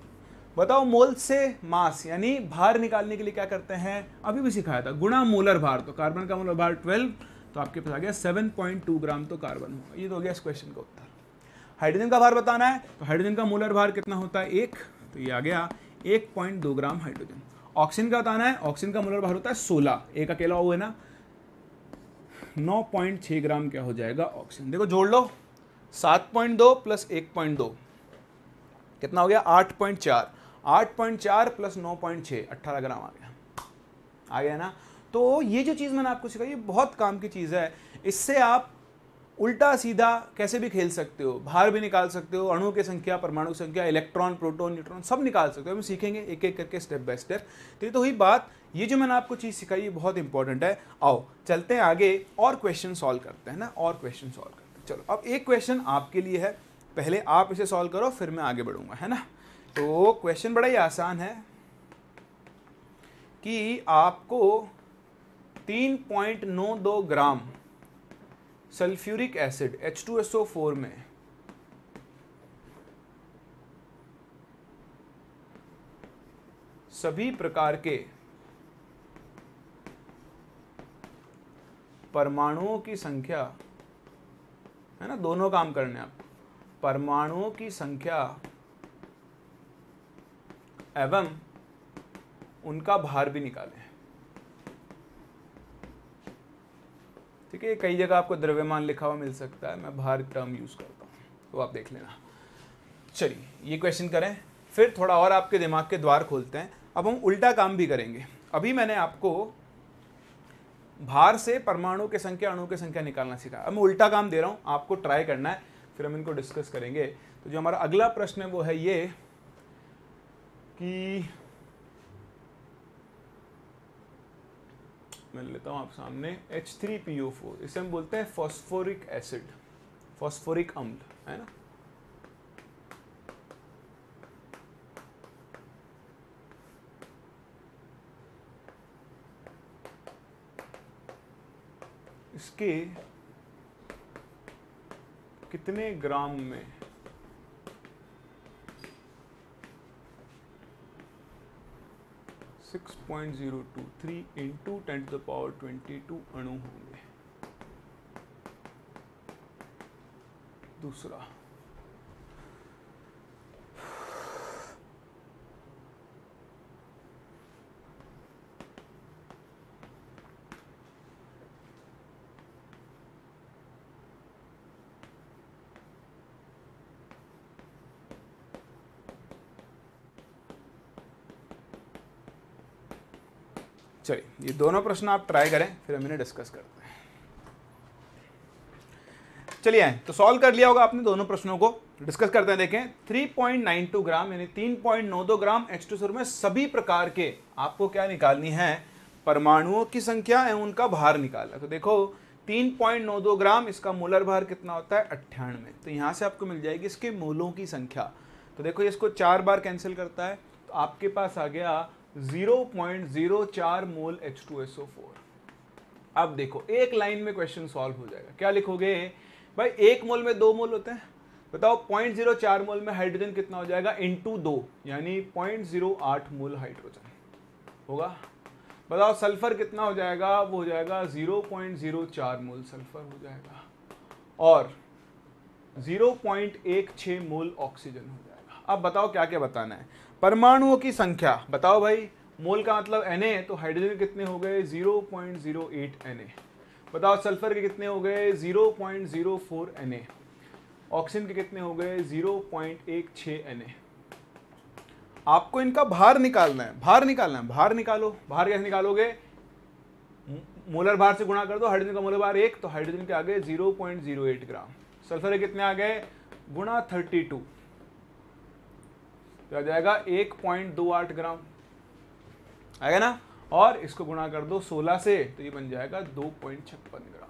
बताओ मोल से मास यानी भार निकालने के लिए क्या करते हैं, अभी भी सिखाया था, गुणा मोलर भार। तो कार्बन का मोलर भार 12, तो आपके पास आ गया 7.2 ग्राम तो कार्बन होगा। ये तो हो गया इस क्वेश्चन का उत्तर। हाइड्रोजन का भार बताना है, तो हाइड्रोजन का मोलर भार कितना होता है, 1, तो ये आ गया 1.2 ग्राम हाइड्रोजन। ऑक्सीजन का बताना है, ऑक्सीजन का मोलर भार होता है 16, एक अकेला वो है ना, 9.6 ग्राम क्या हो जाएगा, ऑक्सीजन। देखो जोड़ लो, 7.2 प्लस 1.2 कितना हो गया, 8.4। 8.4 प्लस 9.6, 18 ग्राम आ गया ना। तो ये जो चीज़ मैंने आपको सिखाई, ये बहुत काम की चीज़ है। इससे आप उल्टा सीधा कैसे भी खेल सकते हो, भार भी निकाल सकते हो, अणुओं की संख्या, परमाणु की संख्या, इलेक्ट्रॉन, प्रोटॉन, न्यूट्रॉन सब निकाल सकते हो। हम सीखेंगे एक एक करके, स्टेप बाय स्टेप। तो ये तो हुई बात, ये जो मैंने आपको चीज़ सिखाई ये बहुत इंपॉर्टेंट है। आओ चलते हैं आगे और क्वेश्चन सॉल्व करते हैं ना, और क्वेश्चन सॉल्व करते हैं। चलो अब एक क्वेश्चन आपके लिए है, पहले आप इसे सॉल्व करो फिर मैं आगे बढ़ूंगा, है ना। तो क्वेश्चन बड़ा ही आसान है कि आपको 3.92 ग्राम सल्फ्यूरिक एसिड H2SO4 में सभी प्रकार के परमाणुओं की संख्या, है ना, दोनों काम करने आप, परमाणुओं की संख्या एवं उनका भार भी निकालें। ठीक है, कई जगह आपको द्रव्यमान लिखा हुआ मिल सकता है, मैं भार टर्म यूज करता हूं, तो आप देख लेना। चलिए ये क्वेश्चन करें, फिर थोड़ा और आपके दिमाग के द्वार खोलते हैं। अब हम उल्टा काम भी करेंगे। अभी मैंने आपको भार से परमाणु की संख्या, अणु की संख्या निकालना सिखाया। अब मैं उल्टा काम दे रहा हूं, आपको ट्राई करना है, फिर हम इनको डिस्कस करेंगे। तो जो हमारा अगला प्रश्न है वो है ये कि मैं लेता हूं आप सामने H3PO4, इसे हम बोलते हैं फॉस्फोरिक एसिड, फॉस्फोरिक अम्ल, है ना। इसके कितने ग्राम में 6.023 इंटू 10⁻22 अणु होंगे। दूसरा, चलिए ये दोनों प्रश्न आप ट्राई करें, फिर हम इन्हें डिस्कस करते हैं। चलिए आए, तो सॉल्व कर लिया होगा आपने दोनों प्रश्नों को, डिस्कस करते हैं। देखें 3.92 ग्राम यानी 3.92 ग्राम H2SO4 में सभी प्रकार के आपको क्या निकालनी है, परमाणुओं की संख्या एवं उनका भार निकालना। तो देखो 3.92 ग्राम, इसका मोलर भार कितना होता है 98। तो यहाँ से आपको मिल जाएगी इसके मोलों की संख्या। तो देखो इसको 4 बार कैंसिल करता है, तो आपके पास आ गया 0.04 मोल H2SO4। अब देखो एक लाइन में क्वेश्चन सॉल्व हो जाएगा। क्या लिखोगे भाई, 1 मोल में 2 मोल होते हैं, बताओ 0.04 मोल में हाइड्रोजन कितना हो जाएगा, इंटू 2 यानी 0.08 मोल हाइड्रोजन होगा। बताओ सल्फर कितना हो जाएगा, वो हो जाएगा 0.04 मोल सल्फर हो जाएगा, और 0.16 मोल ऑक्सीजन हो जाएगा। अब बताओ क्या क्या बताना है, परमाणुओं की संख्या बताओ भाई, मोल का मतलब Na, तो हाइड्रोजन कितने हो गए 0.08 Na। बताओ सल्फर के कितने हो गए 0.04 Na, ऑक्सीजन के कितने हो गए 0.16 Na। आपको इनका भार निकालना है, भार निकालना है, भार निकालो। भार कैसे निकालोगे, मोलर भार से गुणा कर दो, हाइड्रोजन का मोलर भार 1, तो हाइड्रोजन के आगे 0.08 ग्राम, सल्फर के कितने आ गए गुणा 32, तो आ जाएगा 1.28 ग्राम आएगा ना, और इसको गुणा कर दो 16 से, तो ये बन जाएगा 2.56 ग्राम।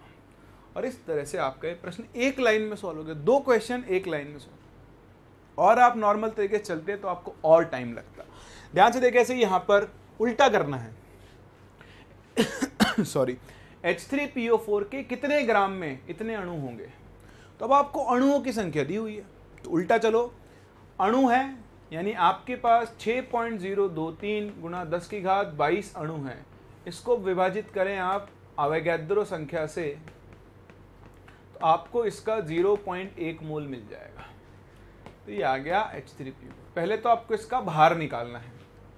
और इस तरह से आपका ये प्रश्न एक लाइन में सॉल्व हो गया, 2 क्वेश्चन एक लाइन में सॉल्व। और आप नॉर्मल तरीके से चलते तो आपको और टाइम लगता। ध्यान से देखिए, ऐसे यहाँ पर उल्टा करना है सॉरी, H3PO4 के कितने ग्राम में इतने अणु होंगे। तो अब आपको अणुओं की संख्या दी हुई है, तो उल्टा चलो, अणु है यानी आपके पास 6.023 गुणा 10 की घात 22 अणु हैं, इसको विभाजित करें आप अवोगाद्रो संख्या से, तो आपको इसका 0.1 मोल मिल जाएगा। तो ये आ गया H3PO। पहले तो आपको इसका भार निकालना है,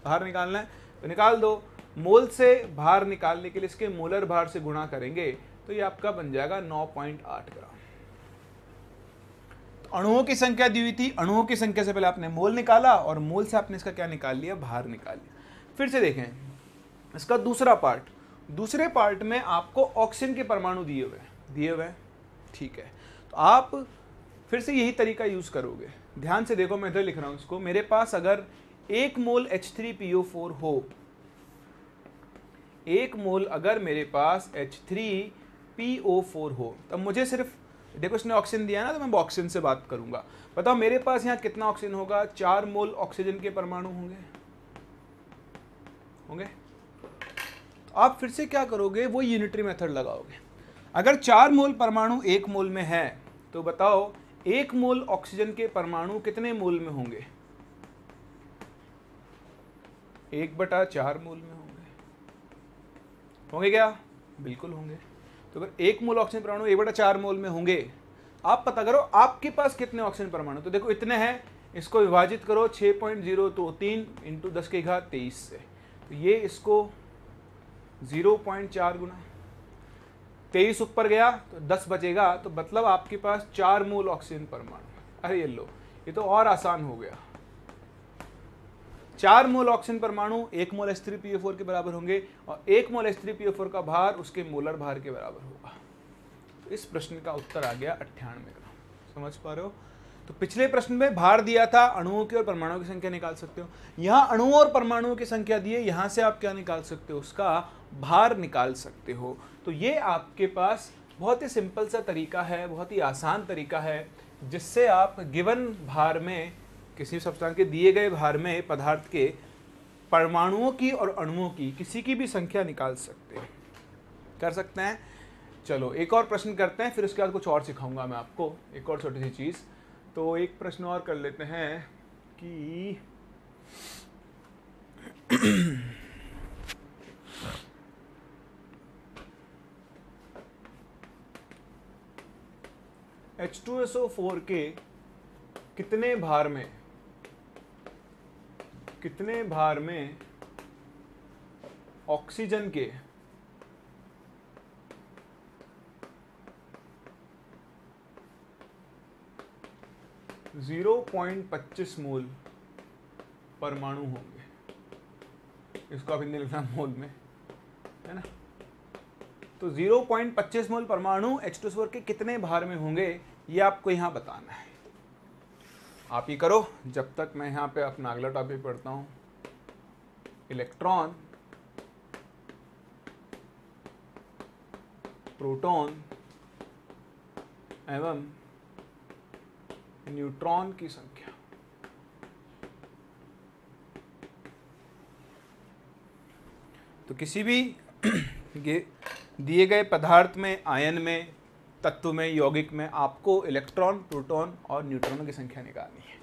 भार निकालना है तो निकाल दो। मोल से भार निकालने के लिए इसके मोलर भार से गुणा करेंगे, तो ये आपका बन जाएगा 9.8 ग्राम। अणुओं की संख्या दी हुई थी, अणुओं की संख्या से पहले आपने मोल निकाला, और मोल से आपने इसका क्या निकाल लिया, भार निकाल लिया। फिर से देखें इसका दूसरा पार्ट, दूसरे पार्ट में आपको ऑक्सीजन के परमाणु दिए हुए हैं, ठीक है। तो आप फिर से यही तरीका यूज करोगे। ध्यान से देखो, मैं इधर लिख रहा हूं इसको, मेरे पास अगर 1 मोल H3PO4 हो, 1 मोल अगर मेरे पास H3PO4 हो, तब मुझे सिर्फ देखो इसने ऑक्सीजन दिया ना, तो मैं ऑक्सीजन से बात करूंगा। बताओ मेरे पास यहाँ कितना ऑक्सीजन होगा? 4 मोल ऑक्सीजन के परमाणु होंगे। तो आप फिर से क्या करोगे, वो यूनिटरी मेथड लगाओगे। अगर 4 मोल परमाणु 1 मोल में है तो बताओ 1 मोल ऑक्सीजन के परमाणु कितने मोल में होंगे? 1/4 मोल में होंगे क्या? बिल्कुल होंगे। तो अगर 1 मोल ऑक्सीजन परमाणु 1/4 मोल में होंगे, आप पता करो आपके पास कितने ऑक्सीजन परमाणु। तो देखो इतने हैं, इसको विभाजित करो 6.023 × 10⁻23 से, तो ये इसको 0.4 गुना 23 ऊपर गया तो 10 बचेगा, तो मतलब आपके पास 4 मोल ऑक्सीजन परमाणु। अरे ये लो, ये तो और आसान हो गया। 4 मोल ऑक्सीजन परमाणु 1 मोल H3PO4 के बराबर होंगे, और 1 मोल H3PO4 का भार उसके मोलर भार के बराबर होगा। तो इस प्रश्न का उत्तर आ गया 98 का। समझ पा रहे हो? तो पिछले प्रश्न में भार दिया था, अणुओं की और परमाणुओं की संख्या निकाल सकते हो। यहाँ अणुओं और परमाणुओं की संख्या दी है, यहाँ से आप क्या निकाल सकते हो? उसका भार निकाल सकते हो। तो ये आपके पास बहुत ही सिंपल सा तरीका है, बहुत ही आसान तरीका है, जिससे आप गिवन भार में, किसी सब्सटेंस के दिए गए भार में पदार्थ के परमाणुओं की और अणुओं की किसी की भी संख्या निकाल सकते हैं। कर सकते हैं। चलो एक और प्रश्न करते हैं, फिर उसके बाद कुछ और सिखाऊंगा मैं आपको, एक और छोटी सी चीज़। तो एक प्रश्न और कर लेते हैं कि H2SO4 के कितने भार में ऑक्सीजन के 0.25 मोल परमाणु होंगे? इसको आप हिंदी लिखना मोल में, है ना। तो 0.25 मोल परमाणु H2SO4 के कितने भार में होंगे, ये आपको यहाँ बताना है। आप ही करो जब तक मैं यहाँ पे अपना अगला टॉपिक पढ़ता हूँ। इलेक्ट्रॉन, प्रोटॉन एवं न्यूट्रॉन की संख्या। तो किसी भी दिए गए पदार्थ में, आयन में, तत्व में, यौगिक में आपको इलेक्ट्रॉन, प्रोटॉन और न्यूट्रॉन की संख्या निकालनी है।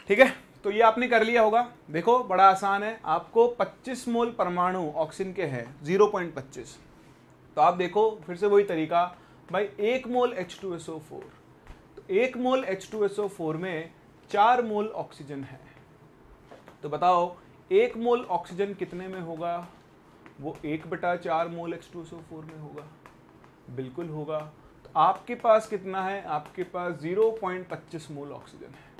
ठीक है, तो ये आपने कर लिया होगा। देखो बड़ा आसान है। आपको 25 मोल परमाणु ऑक्सीजन के हैं, 0.25। तो आप देखो फिर से वही तरीका, भाई 1 मोल H2SO4, तो 1 मोल H2SO4 में 4 मोल ऑक्सीजन है। तो बताओ 1 मोल ऑक्सीजन कितने में होगा? वो 1/4 मोल H2SO4 में होगा। बिल्कुल होगा। तो आपके पास कितना है? आपके पास 0.25 मोल ऑक्सीजन है।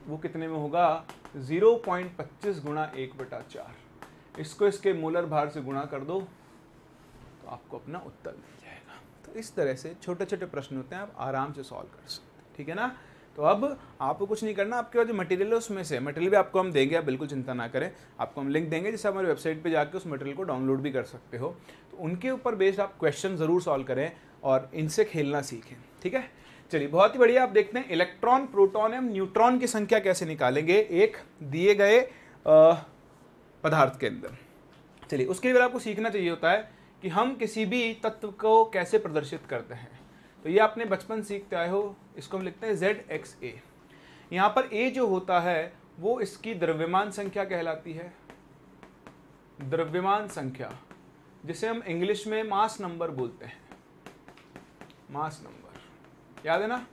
वो कितने में होगा? 0.25 गुणा 1/4। इसको इसके मोलर भार से गुणा कर दो तो आपको अपना उत्तर मिल जाएगा। तो इस तरह से छोटे छोटे प्रश्न होते हैं, आप आराम से सॉल्व कर सकते हैं। ठीक है ना। तो अब आपको कुछ नहीं करना, आपके पास जो मटेरियल है उसमें से, मटेरियल भी आपको हम देंगे, आप बिल्कुल चिंता ना करें। आपको हम लिंक देंगे जिससे हमारी वेबसाइट पे जाकर उस मटेरियल को डाउनलोड भी कर सकते हो। तो उनके ऊपर बेस्ड आप क्वेश्चन ज़रूर सॉल्व करें और इनसे खेलना सीखें। ठीक है, चलिए बहुत ही बढ़िया। आप देखते हैं इलेक्ट्रॉन, प्रोटॉन एवं न्यूट्रॉन की संख्या कैसे निकालेंगे एक दिए गए पदार्थ के अंदर। चलिए उसके लिए आपको सीखना चाहिए होता है कि हम किसी भी तत्व को कैसे प्रदर्शित करते हैं। तो ये आपने बचपन सीखते आए हो। इसको हम लिखते हैं ZXA। यहाँ पर A जो होता है वो इसकी द्रव्यमान संख्या कहलाती है, द्रव्यमान संख्या, जिसे हम इंग्लिश में मास नंबर बोलते हैं, मास नंबर, याद है ना।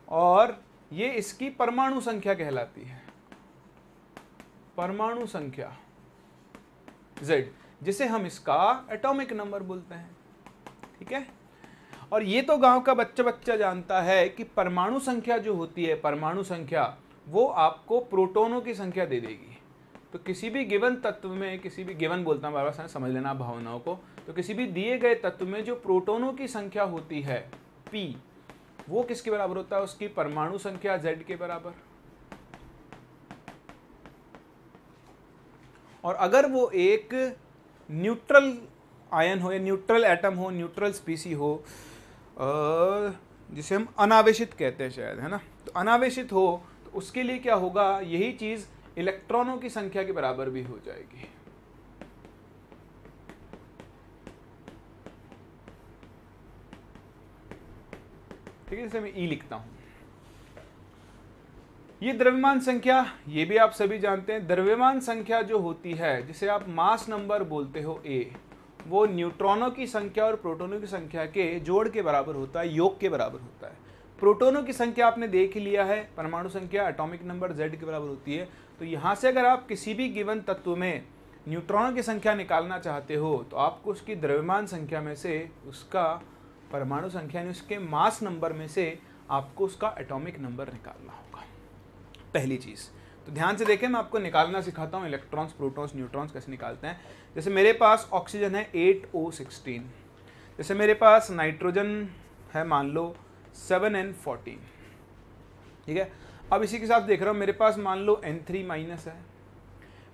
और ये इसकी परमाणु संख्या कहलाती है, परमाणु संख्या Z, जिसे हम इसका एटॉमिक नंबर बोलते हैं। ठीक है। और ये तो गांव का बच्चा जानता है कि परमाणु संख्या जो होती है, परमाणु संख्या, वो आपको प्रोटॉनों की संख्या दे देगी। तो किसी भी गिवन तत्व में, किसी भी गिवन बोलता हूँ बार बार, समझ लेना भावनाओं को, तो किसी भी दिए गए तत्व में जो प्रोटॉनों की संख्या होती है P, वो किसके बराबर होता है? उसकी परमाणु संख्या Z के बराबर। और अगर वो एक न्यूट्रल आयन हो या न्यूट्रल एटम हो, न्यूट्रल स्पीसी हो, जिसे हम अनावेशित कहते हैं शायद, है ना। तो अनावेशित हो तो उसके लिए क्या होगा, यही चीज इलेक्ट्रॉनों की संख्या के बराबर भी हो जाएगी। ठीक है, जैसे मैं ई लिखता हूं, ये द्रव्यमान संख्या, ये भी आप सभी जानते हैं। द्रव्यमान संख्या जो होती है, जिसे आप मास नंबर बोलते हो ए, वो न्यूट्रॉनों की संख्या और प्रोटॉनों की संख्या के जोड़ के बराबर होता है, योग के बराबर होता है। प्रोटॉनों की संख्या आपने देख ही लिया है, परमाणु संख्या एटॉमिक नंबर Z के बराबर होती है। तो यहाँ से अगर आप किसी भी गिवन तत्व में न्यूट्रॉनों की संख्या निकालना चाहते हो तो आपको उसकी द्रव्यमान संख्या में से उसका परमाणु संख्या यानी उसके मास नंबर में से आपको उसका एटॉमिक नंबर निकालना होगा, पहली चीज़। तो ध्यान से देखें, मैं आपको निकालना सिखाता हूँ इलेक्ट्रॉन्स, प्रोटॉन्स, न्यूट्रॉन्स कैसे निकालते हैं। जैसे मेरे पास ऑक्सीजन है 8O16, जैसे मेरे पास नाइट्रोजन है मान लो 7N14, ठीक है। अब इसी के साथ देख रहा हूँ मेरे पास मान लो N3- है,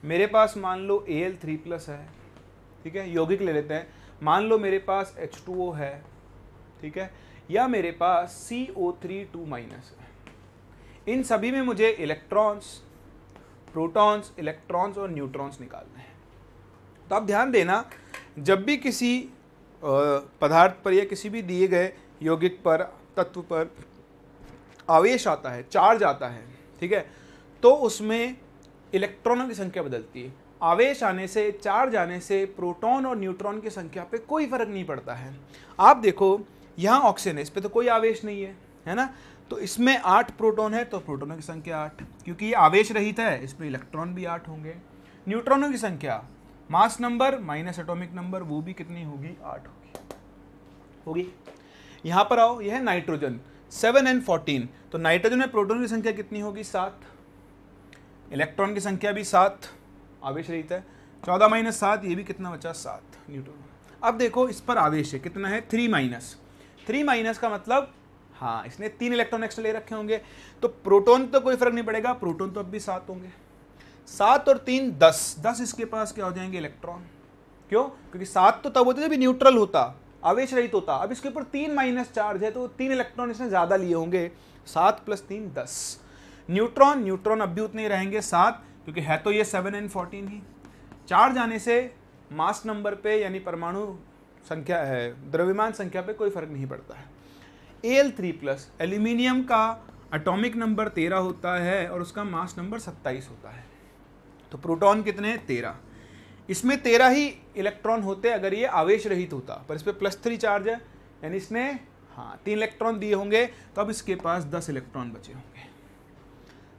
मेरे पास मान लो Al3+ है, ठीक है, यौगिक ले लेते हैं। मान लो मेरे पास H2O है, ठीक है, या मेरे पास CO3 है। इन सभी में मुझे इलेक्ट्रॉन्स, प्रोटॉन्स, इलेक्ट्रॉन्स और न्यूट्रॉन्स निकालने हैं। तो आप ध्यान देना, जब भी किसी पदार्थ पर या किसी भी दिए गए यौगिक पर, तत्व पर आवेश आता है, चार्ज आता है, ठीक है, तो उसमें इलेक्ट्रॉनों की संख्या बदलती है। आवेश आने से, चार्ज आने से प्रोटॉन और न्यूट्रॉन की संख्या पे कोई फर्क नहीं पड़ता है। आप देखो यहाँ ऑक्सीजन है, इस पे तो कोई आवेश नहीं है ना, तो इसमें 8 प्रोटॉन है तो प्रोटॉनों की संख्या 8, क्योंकि ये आवेश रहित है, इसमें इलेक्ट्रॉन भी 8 होंगे। न्यूट्रॉनों की संख्या mass number minus atomic number, वो भी कितनी होगी, 8 होगी। यहाँ पर आओ, यह है नाइट्रोजन 7N14, तो नाइट्रोजन में प्रोटॉन की संख्या कितनी होगी, 7, इलेक्ट्रॉन की संख्या भी 7, आवेश रहित है। 14 - 7, ये भी कितना बचा, 7 न्यूट्रॉन। अब देखो इस पर आवेश है, कितना है, 3- का मतलब, हाँ, इसने 3 इलेक्ट्रॉन एक्स्ट्रा ले रखे होंगे, तो प्रोटॉन तो कोई फर्क नहीं पड़ेगा, प्रोटॉन तो अब भी 7 होंगे। 7 और 3 10 इसके पास क्या हो जाएंगे, इलेक्ट्रॉन। क्यों, क्योंकि 7 तो तब होते जब न्यूट्रल होता, आवेश रहित होता। अब इसके ऊपर 3- चार्ज है तो 3 इलेक्ट्रॉन इसने ज्यादा लिए होंगे, 7 + 3 10। न्यूट्रॉन अब भी उतने ही रहेंगे 7, क्योंकि है तो ये 7N14 ही। चार्ज आने से मास नंबर पे यानी परमाणु संख्या है, द्रव्यमान संख्या पे कोई फर्क नहीं पड़ता है। Al3+, एल्यूमिनियम का एटॉमिक नंबर 13 होता है और उसका मास नंबर 27 होता है। तो प्रोटॉन कितने, 13, इसमें 13 ही इलेक्ट्रॉन होते अगर ये आवेश रहित होता, पर इस पर +3 चार्ज है, यानी इसने, हाँ, 3 इलेक्ट्रॉन दिए होंगे, तो अब इसके पास 10 इलेक्ट्रॉन बचे होंगे।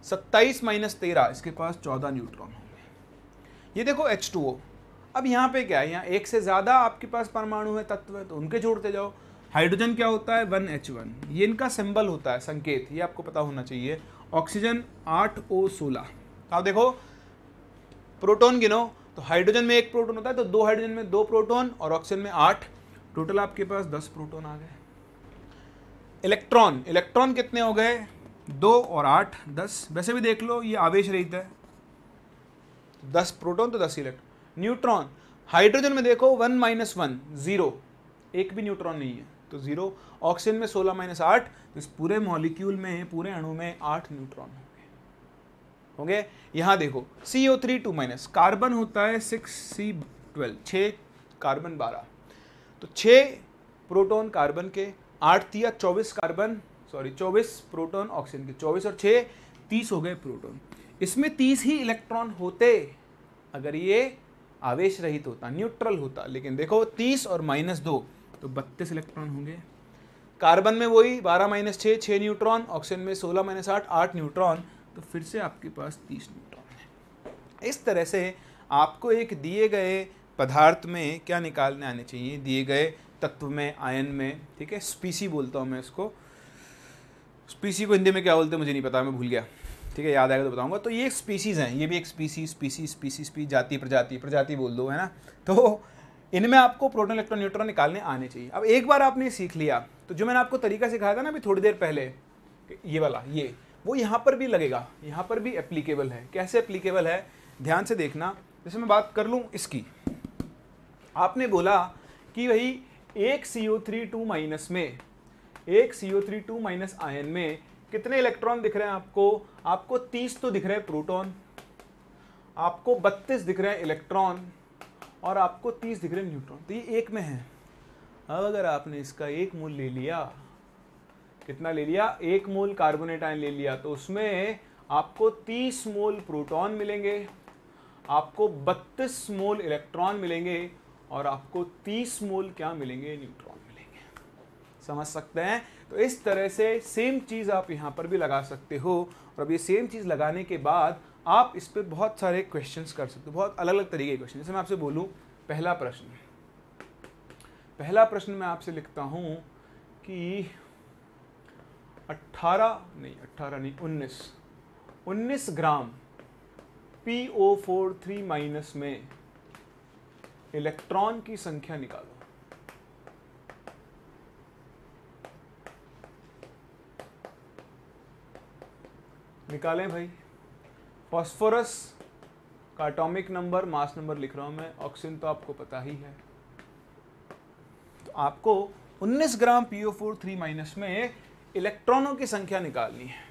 27 - 13, इसके पास 14 न्यूट्रॉन होंगे। ये देखो H2O। अब यहाँ पे क्या है, यहाँ एक से ज़्यादा आपके पास परमाणु है, तत्व है, तो उनके जोड़ते जाओ। हाइड्रोजन क्या होता है, 1H1, ये इनका सिंबल होता है, संकेत, ये आपको पता होना चाहिए। Oxygen 8O16। आप देखो प्रोटॉन गिनो, तो हाइड्रोजन में 1 प्रोटॉन होता है, तो 2 हाइड्रोजन में 2 प्रोटॉन और ऑक्सीजन में 8, टोटल आपके पास 10 प्रोटॉन आ गए। इलेक्ट्रॉन कितने हो गए, 2 और 8 10। वैसे भी देख लो ये आवेश रहित है, 10 प्रोटॉन तो 10 इलेक्ट्रॉन। न्यूट्रॉन, हाइड्रोजन में देखो 1 - 1 0, एक भी न्यूट्रॉन नहीं है तो 0। ऑक्सीजन में 16 - 8, तो इस पूरे मॉलिक्यूल में, पूरे अणु में 8 न्यूट्रॉन होंगे। यहाँ देखो CO3 2-, कार्बन होता है 6C12, 6 कार्बन 12, तो 6 प्रोटॉन कार्बन के, 8 दिया 24 कार्बन, 24 प्रोटॉन ऑक्सीजन के, 24 और 6 30 हो गए प्रोटॉन। इसमें 30 ही इलेक्ट्रॉन होते अगर ये आवेश रहित होता, न्यूट्रल होता, लेकिन देखो 30 और -2, तो 32 इलेक्ट्रॉन होंगे। कार्बन में वही 12 - 6 6 न्यूट्रॉन, ऑक्सीजन में 16 - 8 8 न्यूट्रॉन, तो फिर से आपके पास 30 न्यूट्रॉन है। इस तरह से आपको एक दिए गए पदार्थ में क्या निकालने आने चाहिए, दिए गए तत्व में, आयन में, ठीक है, स्पीसी बोलता हूँ मैं इसको, स्पीसी को हिंदी में क्या बोलते हैं मुझे नहीं पता, मैं भूल गया, ठीक है, याद आएगा तो बताऊंगा। तो ये स्पीसीज हैं, ये भी एक स्पीसी, जाति, प्रजाति बोल दो, है ना। तो इनमें आपको प्रोटॉन, इलेक्ट्रॉन, न्यूट्रॉन निकालने आने चाहिए। अब एक बार आपने सीख लिया तो जो मैंने आपको तरीका सिखाया था ना अभी थोड़ी देर पहले, ये वाला, ये वो यहाँ पर भी लगेगा, यहाँ पर भी एप्लीकेबल है। कैसे एप्लीकेबल है, ध्यान से देखना। जैसे मैं बात कर लूँ इसकी, आपने बोला कि भाई एक CO3 2- में एक CO3 माइनस आयन में कितने इलेक्ट्रॉन दिख रहे हैं आपको? आपको 30 तो दिख रहे हैं प्रोटॉन, आपको 32 दिख रहे हैं इलेक्ट्रॉन, और आपको 30 दिख रहे हैं न्यूट्रॉन। तो ये एक में है। अब अगर आपने इसका एक मोल ले लिया, कितना ले लिया? एक मोल कार्बोनेट आयन ले लिया, तो उसमें आपको 30 मोल प्रोटॉन मिलेंगे, आपको 32 मोल इलेक्ट्रॉन मिलेंगे, और आपको 30 मोल क्या मिलेंगे? न्यूट्रॉन मिलेंगे। समझ सकते हैं? तो इस तरह से सेम चीज़ आप यहाँ पर भी लगा सकते हो। और अब ये सेम चीज़ लगाने के बाद आप इस पर बहुत सारे क्वेश्चंस कर सकते हो, बहुत अलग अलग तरीके के क्वेश्चन। जैसे मैं आपसे बोलूँ, पहला प्रश्न मैं आपसे लिखता हूँ कि 19 ग्राम PO4 माइनस में इलेक्ट्रॉन की संख्या निकालो। निकालें भाई। फास्फोरस का एटॉमिक नंबर, मास नंबर लिख रहा हूं मैं, ऑक्सीजन तो आपको पता ही है। तो आपको 19 ग्राम PO4 माइनस में इलेक्ट्रॉनों की संख्या निकालनी है।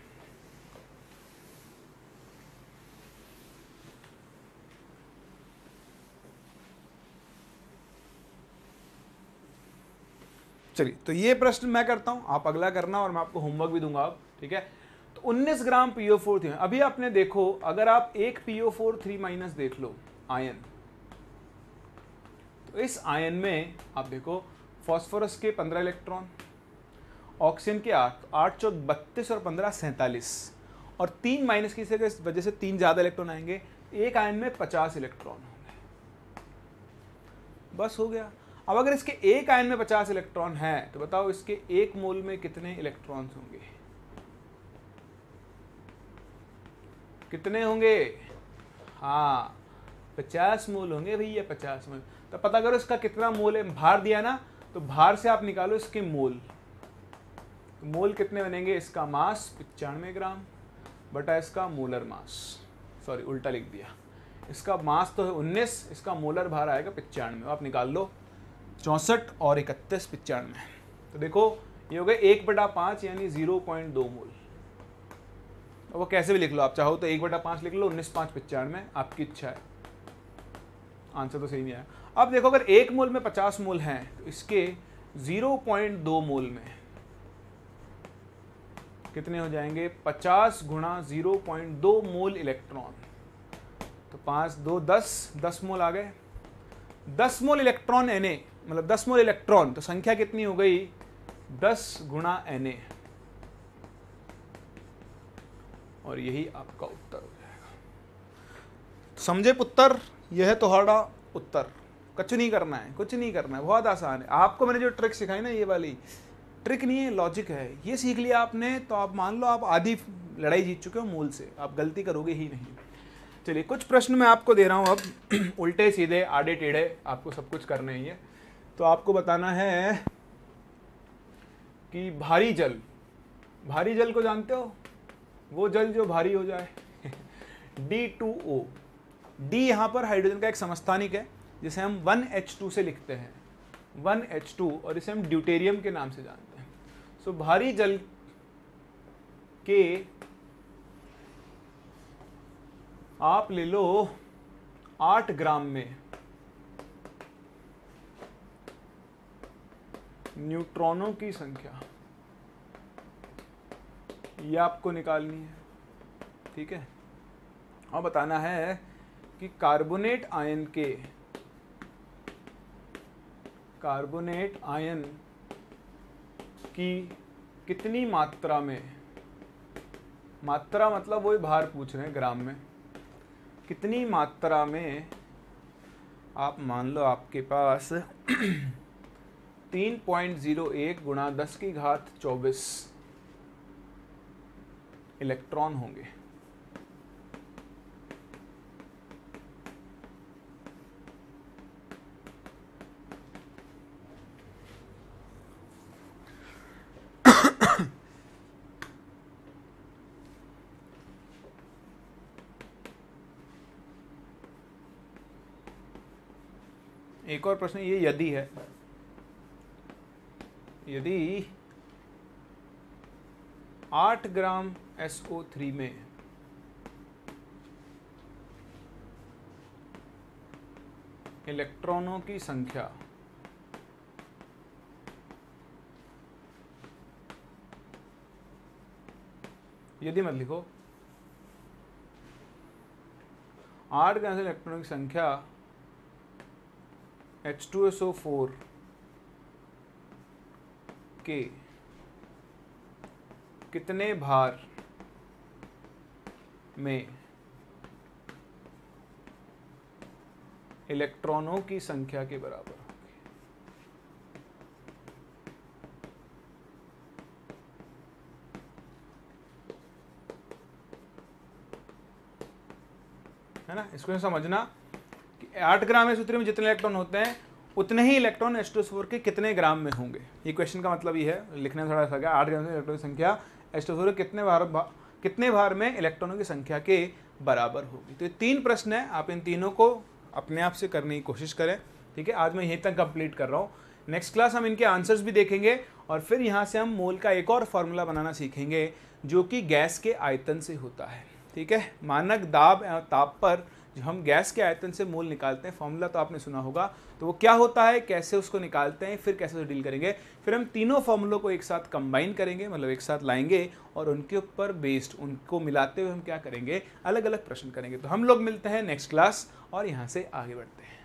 चलिए, तो ये प्रश्न मैं करता हूं, आप अगला करना, और मैं आपको होमवर्क भी दूंगा अब, ठीक है। तो 19 ग्राम PO4 अभी आपने देखो, अगर आप एक PO4 माइनस देख लो आयन, तो इस आयन में आप देखो फास्फोरस के 15 इलेक्ट्रॉन, ऑक्सीजन के 8 चौक 32 और 15 47, और 3 माइनस की वजह से 3 ज़्यादा इलेक्ट्रॉन आएंगे। एक आयन में 50 इलेक्ट्रॉन होंगे, बस हो गया। अब अगर इसके एक आयन में 50 इलेक्ट्रॉन है, तो बताओ इसके एक मोल में कितने इलेक्ट्रॉन्स होंगे? कितने होंगे? हाँ, 50 मोल होंगे भैया, 50 मोल। तो पता करो इसका कितना मोल है। भार दिया ना, तो भार से आप निकालो इसके मोल। तो मोल कितने बनेंगे? इसका मास 95 ग्राम बटा इसका मोलर मास, सॉरी उल्टा लिख दिया। इसका मास तो है 19, इसका मोलर भार आएगा 95। आप निकाल लो, 64 और 31 95। तो देखो ये हो गए 1/5 यानी 0.2 मोल। अब वो कैसे भी लिख लो, आप चाहो तो 1/5 लिख लो, 19 5 95, आपकी इच्छा है। आंसर तो सही नहीं आया। अब देखो अगर एक मोल में 50 मोल हैं, तो इसके 0.2 मोल में कितने हो जाएंगे? 50 गुणा 0.2 मोल इलेक्ट्रॉन। तो 5 2 10 मोल आ गए। 10 मोल इलेक्ट्रॉन Na, मतलब 10 मोल इलेक्ट्रॉन, तो संख्या कितनी हो गई? 10 गुणा Na, और यही आपका उत्तर हो जाएगा। समझे पुत्र? यह है तुम्हारा उत्तर। कुछ नहीं करना है, कुछ नहीं करना है, बहुत आसान है। आपको मैंने जो ट्रिक सिखाई ना, ये वाली ट्रिक नहीं है, लॉजिक है। ये सीख लिया आपने तो आप मान लो आप आधी लड़ाई जीत चुके हो मूल से, आप गलती करोगे ही नहीं। चलिए कुछ प्रश्न मैं आपको दे रहा हूँ अब, उल्टे सीधे आड़े टेढ़े, आपको सब कुछ करना ही है। तो आपको बताना है कि भारी जल को जानते हो? वो जल जो भारी हो जाए D2O। D यहाँ पर हाइड्रोजन का एक समस्थानिक है, जिसे हम 1H2 से लिखते हैं, 1H2, और इसे हम ड्यूटेरियम के नाम से जानते हैं। सो भारी जल के आप ले लो 8 ग्राम में न्यूट्रॉनों की संख्या, ये आपको निकालनी है, ठीक है। और बताना है कि कार्बोनेट आयन की कितनी मात्रा में, मात्रा मतलब वही भार पूछ रहे हैं ग्राम में, कितनी मात्रा में, आप मान लो आपके पास 3.01 गुणा 10 की घात 24 इलेक्ट्रॉन होंगे। एक और प्रश्न, ये यदि है, यदि 8 ग्राम SO3 में इलेक्ट्रॉनों की संख्या यदि मत लिखो, 8 ग्राम इलेक्ट्रॉनों की संख्या H2SO4 के कितने भार में इलेक्ट्रॉनों की संख्या के बराबर होगी। है ना, इसको समझना कि 8 ग्राम SO3 में जितने इलेक्ट्रॉन होते हैं उतने ही इलेक्ट्रॉन H2SO4 के कितने ग्राम में होंगे। ये क्वेश्चन का मतलब ये है, लिखने में थोड़ा सा क्या, 8 ग्राम इलेक्ट्रॉन की संख्या H2SO4 कितने भार में इलेक्ट्रॉनों की संख्या के बराबर होगी। तो ये 3 प्रश्न है, आप इन तीनों को अपने आप से करने की कोशिश करें। ठीक है, आज मैं यहीं तक कंप्लीट कर रहा हूँ। नेक्स्ट क्लास हम इनके आंसर्स भी देखेंगे और फिर यहाँ से हम मोल का एक और फॉर्मूला बनाना सीखेंगे जो कि गैस के आयतन से होता है। ठीक है, मानक दाब और ताप पर जो हम गैस के आयतन से मोल निकालते हैं, फॉर्मूला तो आपने सुना होगा, तो वो क्या होता है, कैसे उसको निकालते हैं, फिर कैसे डील करेंगे। फिर हम तीनों फॉर्मूलों को एक साथ कंबाइन करेंगे, मतलब एक साथ लाएंगे और उनके ऊपर बेस्ड, उनको मिलाते हुए हम क्या करेंगे, अलग अलग प्रश्न करेंगे। तो हम लोग मिलते हैं नेक्स्ट क्लास और यहाँ से आगे बढ़ते हैं।